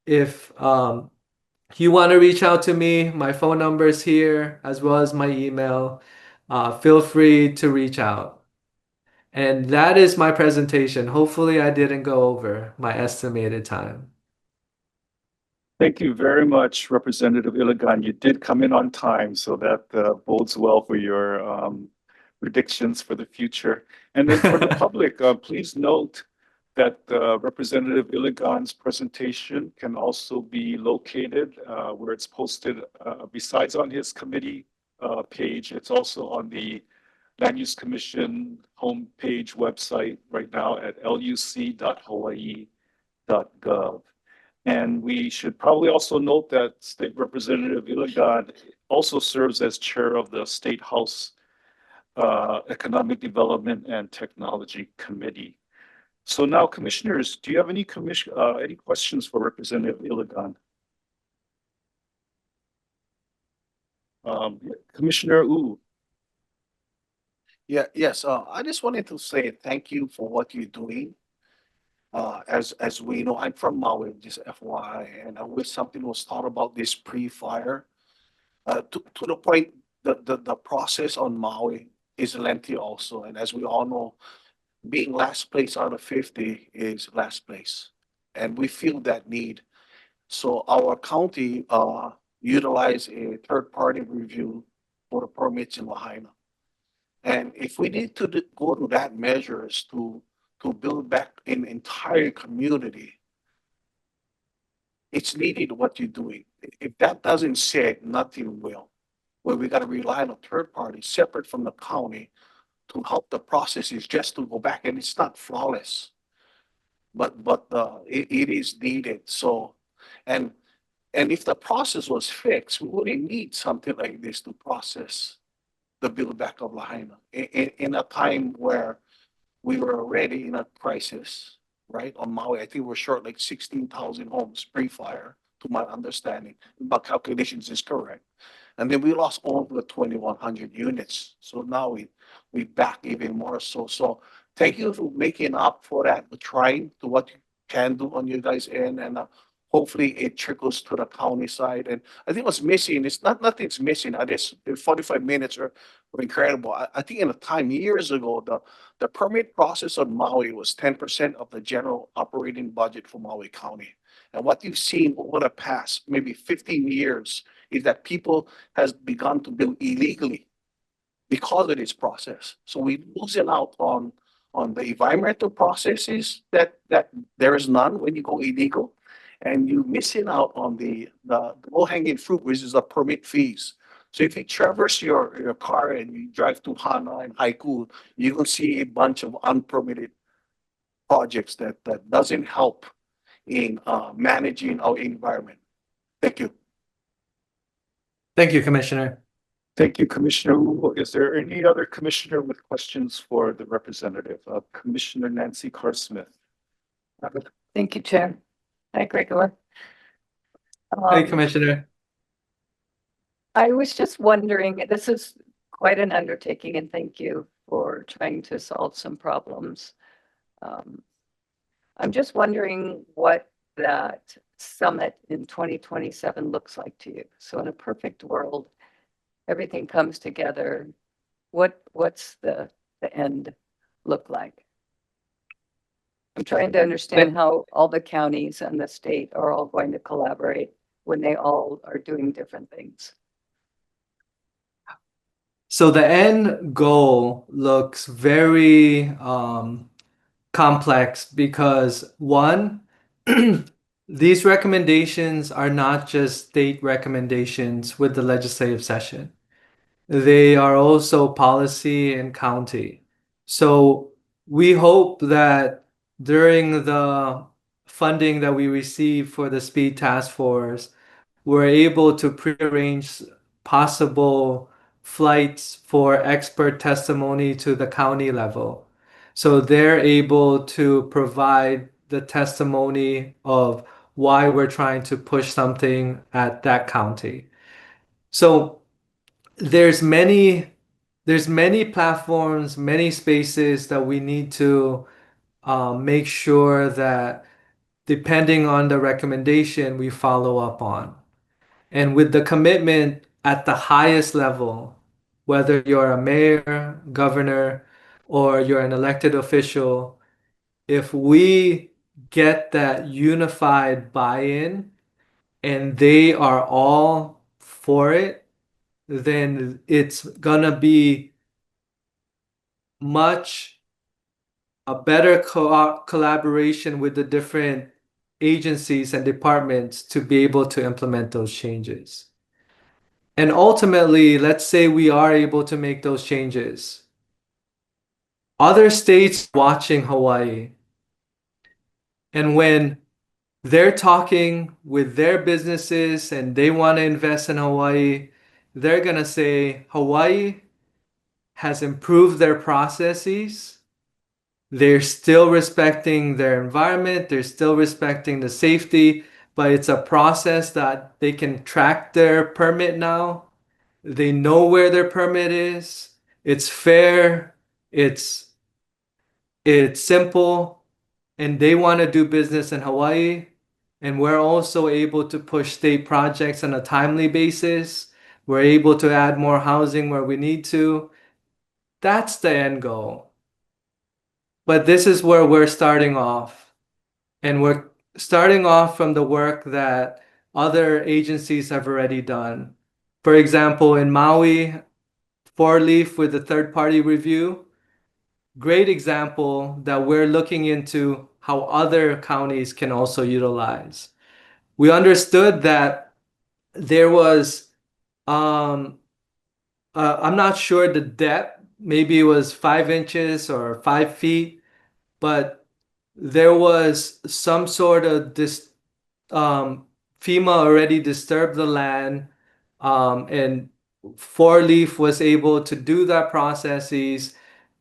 if you want to reach out to me, my phone number is here as well as my email. Feel free to reach out. And that is my presentation. Hopefully, I didn't go over my estimated time. Thank you very much, Representative Iligan. You did come in on time, so that bodes well for your predictions for the future. And then for the public, please note that Representative Iligan's presentation can also be located where it's posted besides on his committee page. It's also on the Land Use Commission homepage website right now at luc.hawaii.gov. And we should probably also note that State Representative Iligan also serves as chair of the State House Economic Development and Technology Committee. So now, commissioners, do you have any questions for Representative Iligan? Commissioner Wu. Yes. I just wanted to say thank you for what you're doing. As we know, I'm from Maui, just FYI, and I wish something was thought about this pre-fire. To the point, the process on Maui is lengthy also, and as we all know, being last place out of 50 is last place, and we feel that need. So our county utilize a third-party review for the permits in Lahaina. And if we need to go to that measures to build back an entire community, it's needed what you're doing. If that doesn't say, nothing will. Where we got to rely on a third party separate from the county to help the processes just to go back, and it's not flawless, but it is needed. So, and if the process was fixed, we wouldn't need something like this to process the build back of Lahaina in a time where we were already in a crisis, right? On Maui, I think we're short like 16,000 homes pre-fire, to my understanding. My calculations is correct. And then we lost over 2,100 units. So now we back even more so. So thank you for making up for that, trying to what you can do on your guys' end, and hopefully it trickles to the county side. And I think what's missing is nothing's missing. I guess the 45 minutes are incredible. I think in a time years ago, the permit process on Maui was 10% of the general operating budget for Maui County. And what you've seen over the past maybe 15 years is that people has begun to build illegally because of this process. So we're losing out on the environmental processes that there is none when you go illegal, and you're missing out on the low-hanging fruit, which is the permit fees. So if you traverse your car and you drive to Hana and Haiku, you can see a bunch of unpermitted projects that doesn't help in managing our environment. Thank you. Thank you, Commissioner. Thank you, Commissioner Wu. Is there any other commissioner with questions for the representative? Commissioner Nancy Carr-Smith. Thank you, Chair. Hi, Gregor. Hey, Commissioner. I was just wondering, this is quite an undertaking, and thank you for trying to solve some problems. I'm just wondering what that summit in 2027 looks like to you. So in a perfect world, everything comes together. What's the end look like? I'm trying to understand how all the counties and the state are all going to collaborate when they all are doing different things. So the end goal looks very complex because one, these recommendations are not just state recommendations with the legislative session. They are also policy and county. So we hope that during the funding that we receive for the Speed Task Force, we're able to prearrange possible flights for expert testimony to the county level. So they're able to provide the testimony of why we're trying to push something at that county. So there's many platforms, many spaces that we need to make sure that depending on the recommendation we follow up on. And with the commitment at the highest level, whether you're a mayor, governor, or you're an elected official, if we get that unified buy-in and they are all for it, then it's gonna be much a better collaboration with the different agencies and departments to be able to implement those changes. And ultimately, let's say we are able to make those changes. Other states watching Hawaii, and when they're talking with their businesses and they want to invest in Hawaii, they're going to say Hawaii has improved their processes. They're still respecting their environment, they're still respecting the safety, but it's a process that they can track their permit now. They know where their permit is. It's fair, it's simple, and they want to do business in Hawaii. And we're also able to push state projects on a timely basis. We're able to add more housing where we need to. That's the end goal. But this is where we're starting off. And we're starting off from the work that other agencies have already done. For example, in Maui, Four Leaf with the third-party review, great example that we're looking into how other counties can also utilize. We understood that there was, I'm not sure the depth, maybe it was 5 inches or 5 feet, but there was some sort of FEMA already disturbed the land, and Four Leaf was able to do that processes.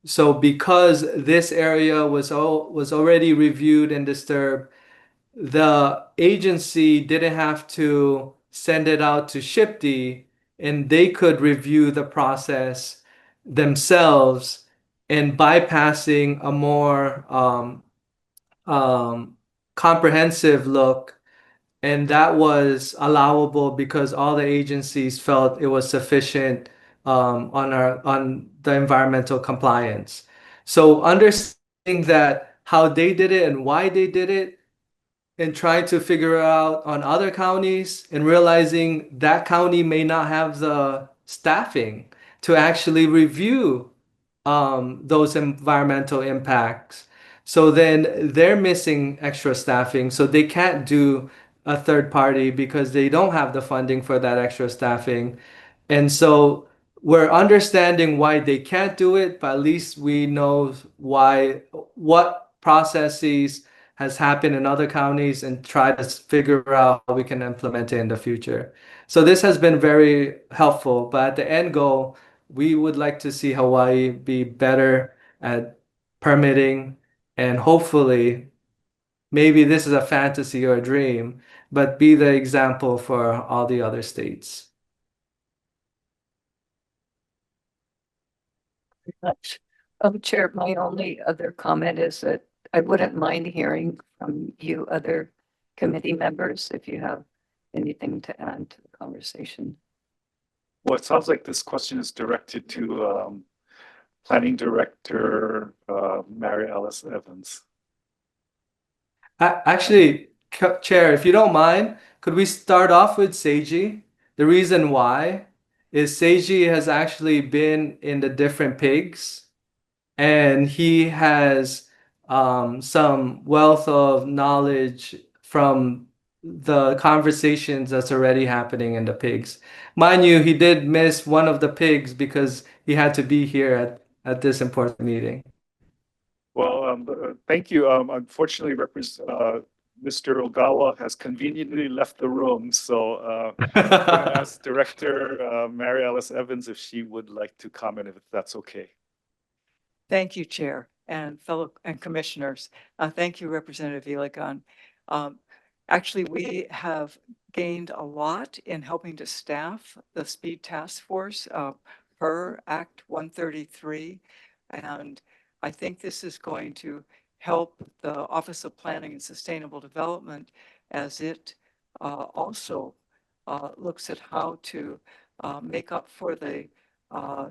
So because this area was already reviewed and disturbed, the agency didn't have to send it out to SHPD, and they could review the process themselves and bypassing a more comprehensive look, and that was allowable because all the agencies felt it was sufficient on the environmental compliance. So understanding that how they did it and why they did it, and trying to figure out on other counties and realizing that county may not have the staffing to actually review those environmental impacts. So then they're missing extra staffing, so they can't do a third party because they don't have the funding for that extra staffing. And so we're understanding why they can't do it, but at least we know why, what processes has happened in other counties, and try to figure out how we can implement it in the future. So this has been very helpful, but at the end goal, we would like to see Hawaii be better at permitting, and hopefully, maybe this is a fantasy or a dream, but be the example for all the other states. Much. Chair, my only other comment is that I wouldn't mind hearing from you other committee members if you have anything to add to the conversation. Well, it sounds like this question is directed to Planning Director Mary Alice Evans. Actually, Chair, if you don't mind, could we start off with Seiji? The reason why is Seiji has actually been in the different pigs, and he has some wealth of knowledge from the conversations that's already happening in the pigs. Mind you, he did miss one of the pigs because he had to be here at this important meeting. Well, thank you. Unfortunately, Mr. Ogawa has conveniently left the room, so I'm gonna ask Director Mary Alice Evans if she would like to comment, if that's okay. Thank you, Chair and fellow and commissioners. Thank you, Representative Villagon. Actually, we have gained a lot in helping to staff the Speed Task Force per Act 133. And I think this is going to help the Office of Planning and Sustainable Development as it also looks at how to make up for the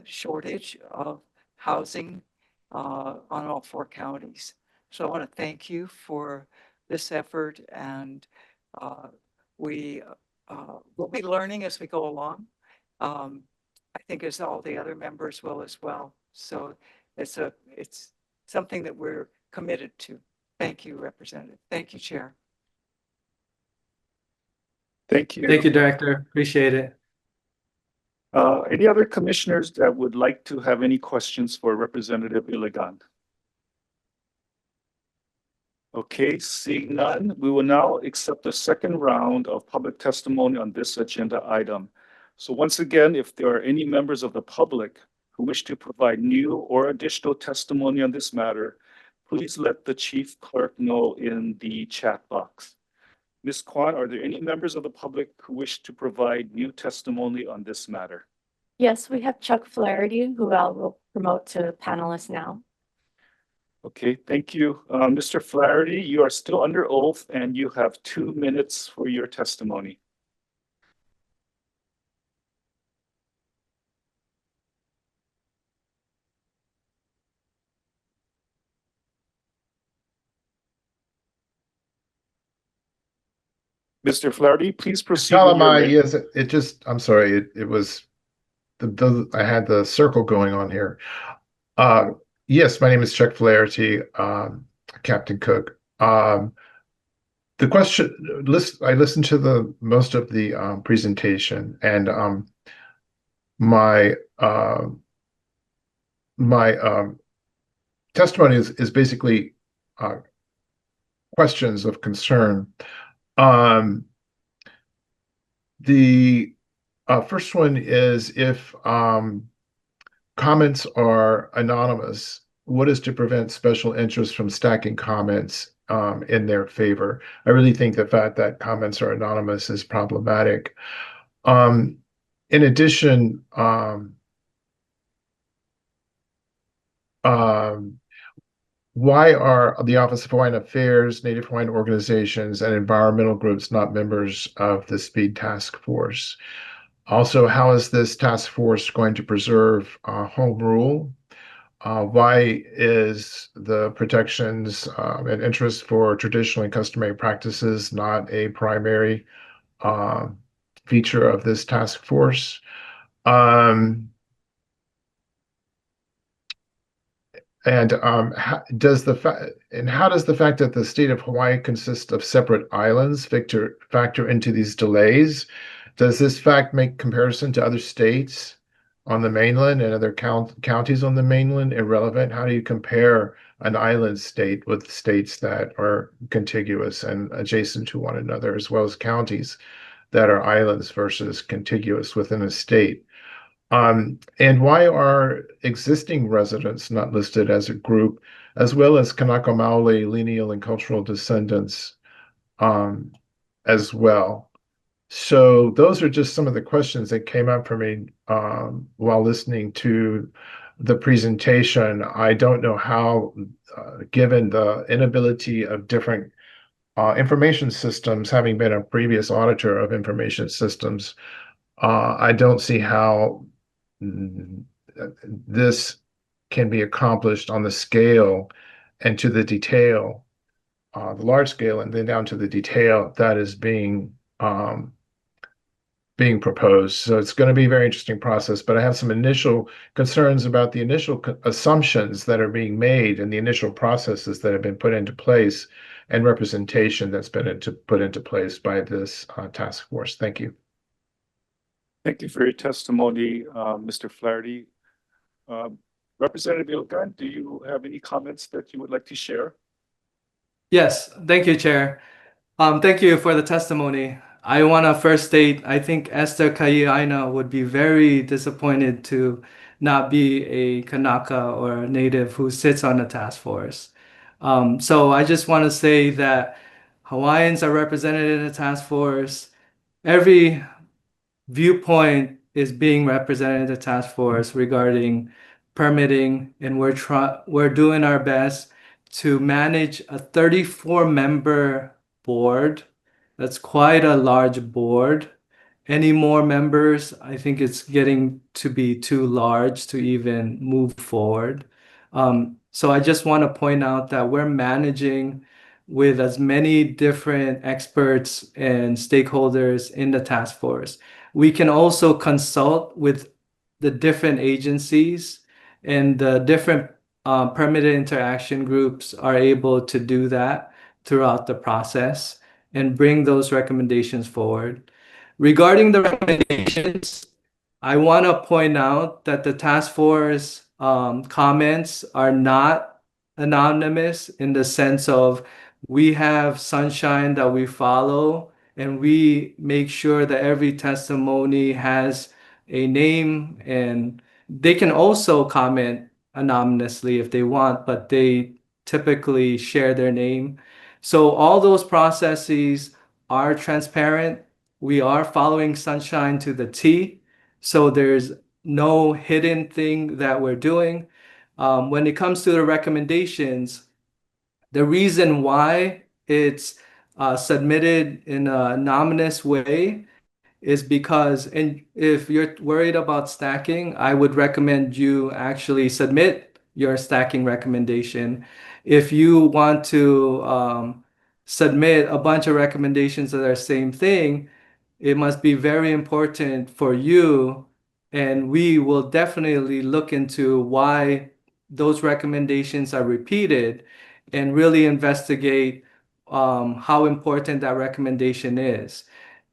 shortage of housing on all 4 counties. So I want to thank you for this effort, and we will be learning as we go along. I think as all the other members will as well. So it's something that we're committed to. Thank you, Representative. Thank you, Chair. Thank you. Thank you, Director. Appreciate it. Any other commissioners that would like to have any questions for Representative Villagon? Okay, seeing none, we will now accept the second round of public testimony on this agenda item. So once again, if there are any members of the public who wish to provide new or additional testimony on this matter, please let the chief clerk know in the chat box. Ms. Kwan, are there any members of the public who wish to provide new testimony on this matter? Yes, we have Chuck Flaherty, who I will promote to panelist now. Okay, thank you. Mr. Flaherty, you are still under oath and you have 2 minutes for your testimony. Mr. Flaherty, please proceed. When you're ready. Yes, it just, I'm sorry, it was, I had the circle going on here. Yes, my name is Chuck Flaherty, Captain Cook. The question, I listened to the most of the presentation, and my testimony is basically questions of concern. The first one is, if comments are anonymous, what is to prevent special interests from stacking comments in their favor? I really think the fact that comments are anonymous is problematic. In addition, why are the Office of Hawaiian Affairs, Native Hawaiian organizations, and environmental groups not members of the Speed Task Force? Also, how is this task force going to preserve home rule? Why is the protections and interest for traditional and customary practices not a primary feature of this task force? And how does the fact that the state of Hawaii consists of separate islands factor into these delays? Does this fact make comparison to other states on the mainland and other counties on the mainland irrelevant? How do you compare an island state with states that are contiguous and adjacent to one another, as well as counties that are islands versus contiguous within a state? And why are existing residents not listed as a group, as well as Kanaka Maoli lineal and cultural descendants as well? So those are just some of the questions that came up for me while listening to the presentation. I don't know how, given the inability of different information systems, having been a previous auditor of information systems, I don't see how this can be accomplished on the scale and to the detail, the large scale, and then down to the detail that is being proposed. So it's going to be a very interesting process, but I have some initial concerns about the initial assumptions that are being made and the initial processes that have been put into place and representation that's been put into place by this task force. Thank you. Thank you for your testimony, Mr. Flaherty. Representative Villagon, do you have any comments that you would like to share? Yes, thank you, Chair. Thank you for the testimony. I want to first state, I think Esther Kaiaina would be very disappointed to not be a Kanaka or a native who sits on the task force. So I just want to say that Hawaiians are represented in the task force. Every viewpoint is being represented in the task force regarding permitting, and we're doing our best to manage a 34-member board. That's quite a large board. Any more members, I think it's getting to be too large to even move forward. So I just want to point out that we're managing with as many different experts and stakeholders in the task force. We can also consult with the different agencies, and the different permitted interaction groups are able to do that throughout the process and bring those recommendations forward. Regarding the recommendations, I want to point out that the task force comments are not anonymous in the sense of we have sunshine that we follow, and we make sure that every testimony has a name, and they can also comment anonymously if they want, but they typically share their name. So all those processes are transparent. We are following sunshine to the T. So there's no hidden thing that we're doing. When it comes to the recommendations, the reason why it's submitted in an anonymous way is because, and if you're worried about stacking, I would recommend you actually submit your stacking recommendation. If you want to submit a bunch of recommendations that are same thing, it must be very important for you, and we will definitely look into why those recommendations are repeated and really investigate how important that recommendation is.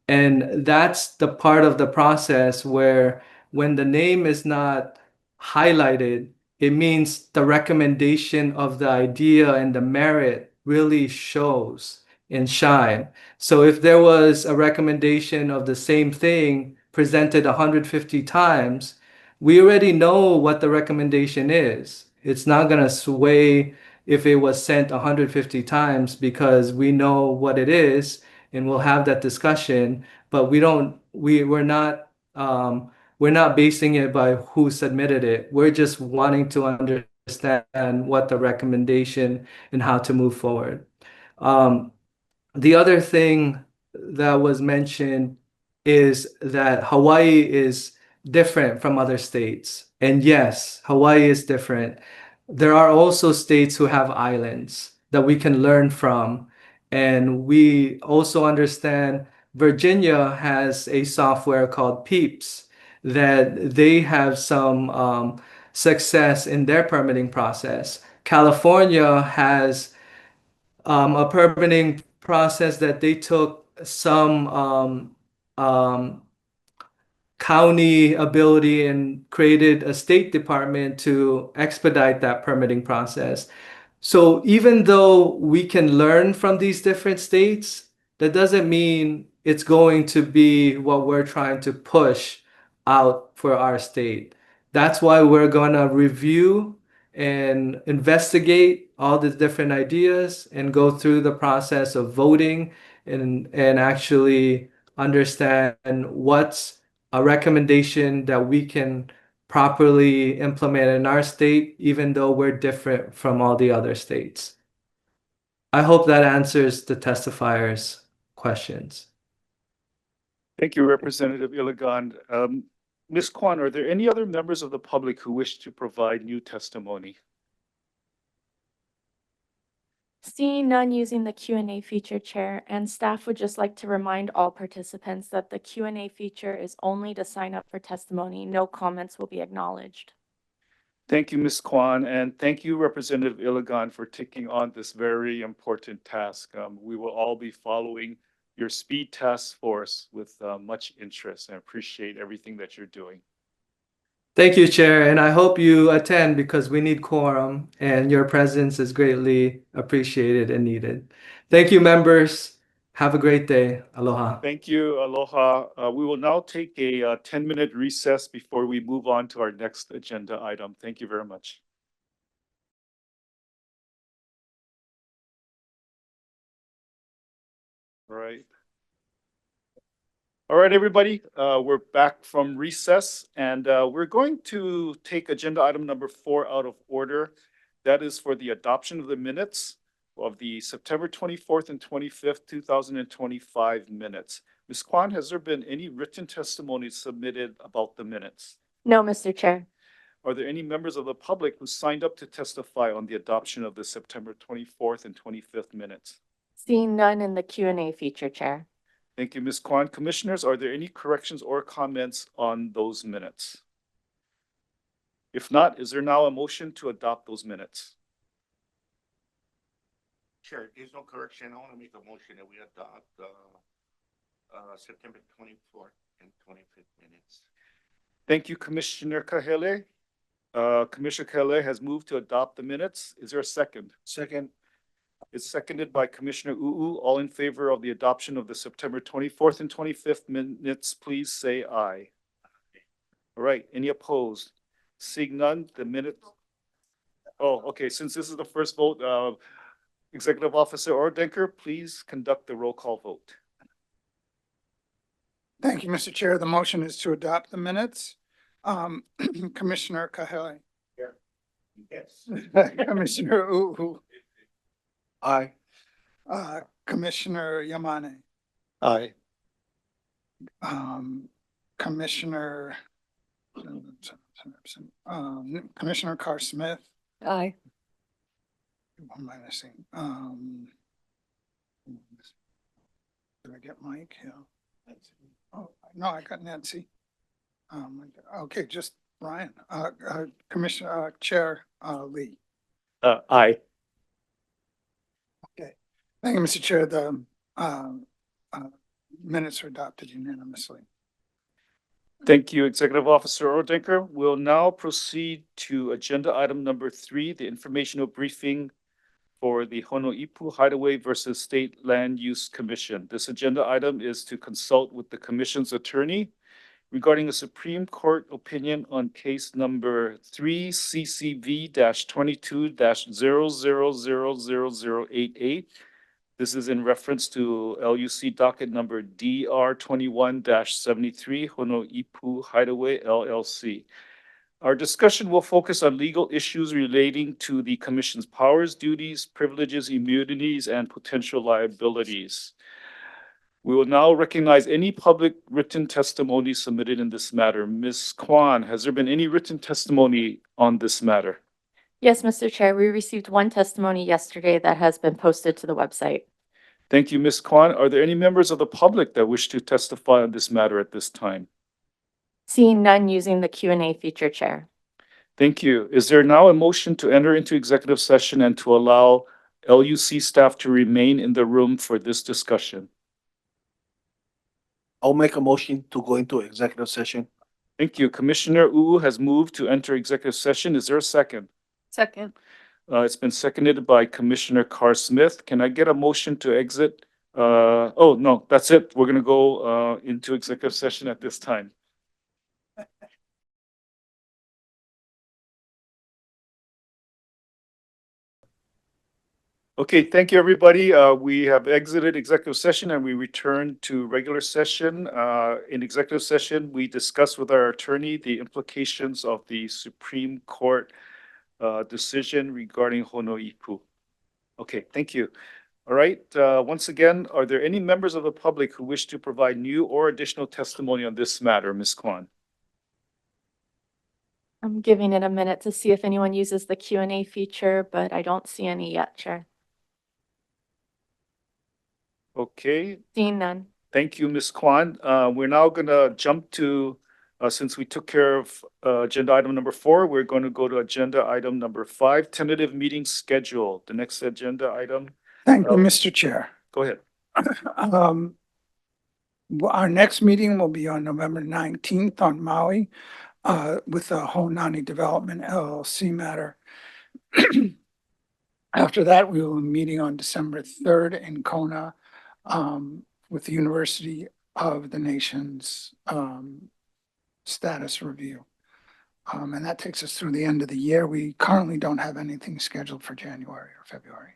And that's the part of the process where when the name is not highlighted, it means the recommendation of the idea and the merit really shows and shine. So if there was a recommendation of the same thing presented 150 times, we already know what the recommendation is. It's not going to sway if it was sent 150 times because we know what it is, and we'll have that discussion, but we're not basing it by who submitted it. We're just wanting to understand what the recommendation and how to move forward. The other thing that was mentioned is that Hawaii is different from other states. And yes, Hawaii is different. There are also states who have islands that we can learn from. And we also understand Virginia has a software called PEEPS that they have some success in their permitting process. California has a permitting process that they took some county ability and created a state department to expedite that permitting process. So even though we can learn from these different states, that doesn't mean it's going to be what we're trying to push out for our state. That's why we're going to review and investigate all the different ideas and go through the process of voting and actually understand what's a recommendation that we can properly implement in our state, even though we're different from all the other states. I hope that answers the testifiers' questions. Thank you, Representative Iligan. Ms. Kwan, are there any other members of the public who wish to provide new testimony? Seeing none using the Q&A feature, Chair, and staff would just like to remind all participants that the Q&A feature is only to sign up for testimony. No comments will be acknowledged. Thank you, Ms. Kwan, and thank you, Representative Iligan, for taking on this very important task. We will all be following your speed task force with much interest, and appreciate everything that you're doing. Thank you, Chair, and I hope you attend because we need quorum and your presence is greatly appreciated and needed. Thank you, members. Have a great day. Aloha. Thank you. Aloha. We will now take a 10-minute recess before we move on to our next agenda item. Thank you very much. All right. All right, everybody, we're back from recess and we're going to take agenda item number 4 out of order. That is for the adoption of the minutes of the September 24th and 25th, 2025 minutes. Ms. Kwan, has there been any written testimony submitted about the minutes? No, Mr. Chair. Are there any members of the public who signed up to testify on the adoption of the September 24th and 25th minutes? Seeing none in the Q&A feature, Chair. Thank you, Ms. Kwan. Commissioners, are there any corrections or comments on those minutes? If not, is there now a motion to adopt those minutes? Chair, there's no correction. I want to make a motion that we adopt September 24th and 25th minutes. Thank you, Commissioner Kahele. Commissioner Kahele has moved to adopt the minutes. Is there a second? Second. It's seconded by Commissioner Uu. All in favor of the adoption of the September 24th and 25th minutes, please say aye. All right, any opposed? Seeing none, the minute. Oh, okay, since this is the first vote, Executive Officer Ordenker, please conduct the roll call vote. Thank you, Mr. Chair. The motion is to adopt the minutes. Commissioner Kahele. Yes. Commissioner Uhu. Aye. Commissioner Yamane. Aye. Commissioner Commissioner Carr Smith. Aye. What am I missing? Did I get Mike? Yeah. Oh, no, I got Nancy. Okay, just Ryan. Commissioner Chair Lee. Aye. Okay. Thank you, Mr. Chair. The minutes are adopted unanimously. Thank you, Executive Officer Ordenker. We'll now proceed to agenda item number 3, the informational briefing for the Honoipu Hideaway versus State Land Use Commission. This agenda item is to consult with the Commission's attorney regarding a Supreme Court opinion on case number 3 CCV-22-00000088. This is in reference to LUC docket number DR 21-73 Honoipu Hideaway LLC. Our discussion will focus on legal issues relating to the Commission's powers, duties, privileges, immunities, and potential liabilities. We will now recognize any public written testimony submitted in this matter. Ms. Kwan, has there been any written testimony on this matter? Yes, Mr. Chair, we received one testimony yesterday that has been posted to the website. Thank you, Ms. Kwan. Are there any members of the public that wish to testify on this matter at this time? Seeing none using the Q&A feature, Chair. Thank you. Is there now a motion to enter into executive session and to allow LUC staff to remain in the room for this discussion? I'll make a motion to go into executive session. Thank you. Commissioner Uu has moved to enter executive session. Is there a second? Second. It's been seconded by Commissioner Carr Smith. Can I get a motion to exit? Oh, no, that's it. We're going to go into executive session at this time. Okay, thank you, everybody. We have exited executive session and we return to regular session. In executive session, we discussed with our attorney the implications of the Supreme Court decision regarding Honoipu. Okay, thank you. All right, once again, are there any members of the public who wish to provide new or additional testimony on this matter, Ms. Kwan? I'm giving it a minute to see if anyone uses the Q&A feature, but I don't see any yet, Chair. Okay, Seeing none. thank you, Ms. Kwan. We're now going to jump to, since we took care of agenda item number 4, we're going to go to agenda item number 5, tentative meeting schedule. The next agenda item. Thank you, Mr. Chair. Go ahead. Our next meeting will be on November 19th on Maui with the Honani Development LLC matter. After that, we will be meeting on December 3rd in Kona with the University of the Nations status review. And that takes us through the end of the year. We currently don't have anything scheduled for January or February.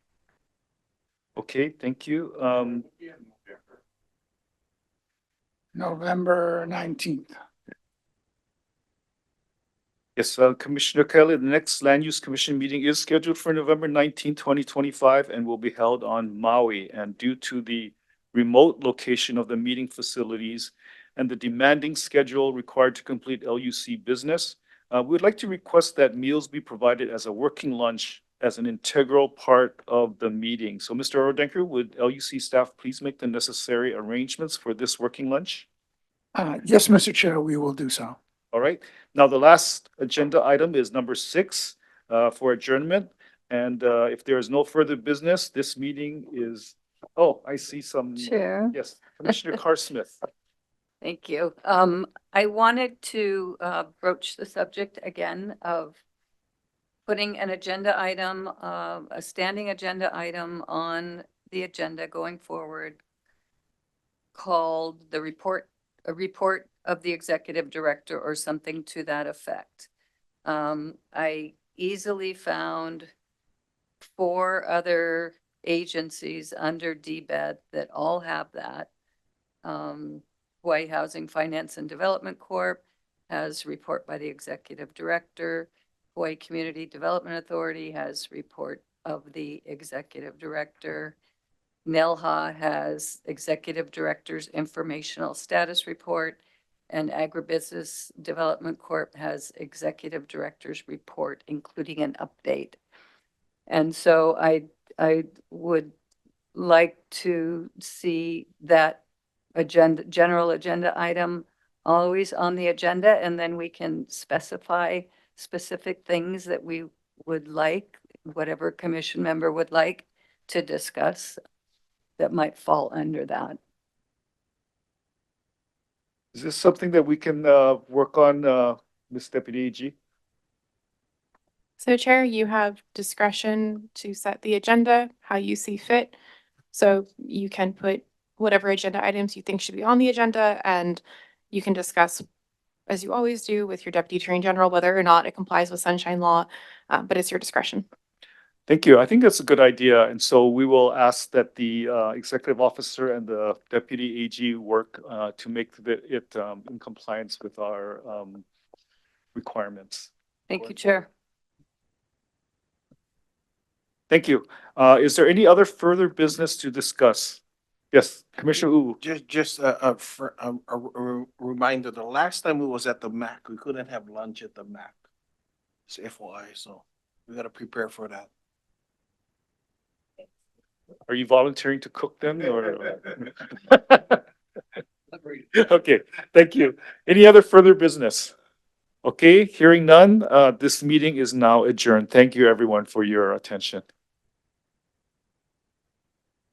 Okay, thank you. November 19th. Yes, Commissioner Kelly, the next Land Use Commission meeting is scheduled for November 19, 2025, and will be held on Maui. And due to the remote location of the meeting facilities and the demanding schedule required to complete LUC business, we would like to request that meals be provided as a working lunch as an integral part of the meeting. So, Mr. Rodenker, would LUC staff please make the necessary arrangements for this working lunch? Yes, Mr. Chair, we will do so. All right. Now, the last agenda item is number 6 for adjournment. And if there is no further business, this meeting is, oh, I see some. Chair. Yes, Commissioner Carr Smith. Thank you. I wanted to broach the subject again of putting an agenda item, a standing agenda item on the agenda going forward called a report of the executive director or something to that effect. I easily found 4 other agencies under DBED that all have that. Hawaii Housing Finance and Development Corp. has report by the executive director. Hawaii Community Development Authority has report of the executive director. NELHA has executive director's informational status report, and Agribusiness Development Corp. has executive director's report, including an update. And so I would like to see that general agenda item always on the agenda, and then we can specify specific things that we would like, whatever commission member would like to discuss that might fall under that. Is this something that we can work on, Ms. Deputy AG? So Chair, you have discretion to set the agenda how you see fit. So you can put whatever agenda items you think should be on the agenda, and you can discuss, as you always do, with your Deputy Attorney General, whether or not it complies with Sunshine Law, but it's your discretion. Thank you. I think that's a good idea. And so we will ask that the executive officer and the deputy AG work to make it in compliance with our requirements. Thank you, Chair. Thank you. Is there any other further business to discuss? Yes, Commissioner Wu. Just a reminder, the last time we was at the MAC, we couldn't have lunch at the MAC. It's FYI, so we gotta prepare for that. Are you volunteering to cook them or? Okay, thank you. Any other further business? Okay, hearing none, this meeting is now adjourned. Thank you everyone for your attention.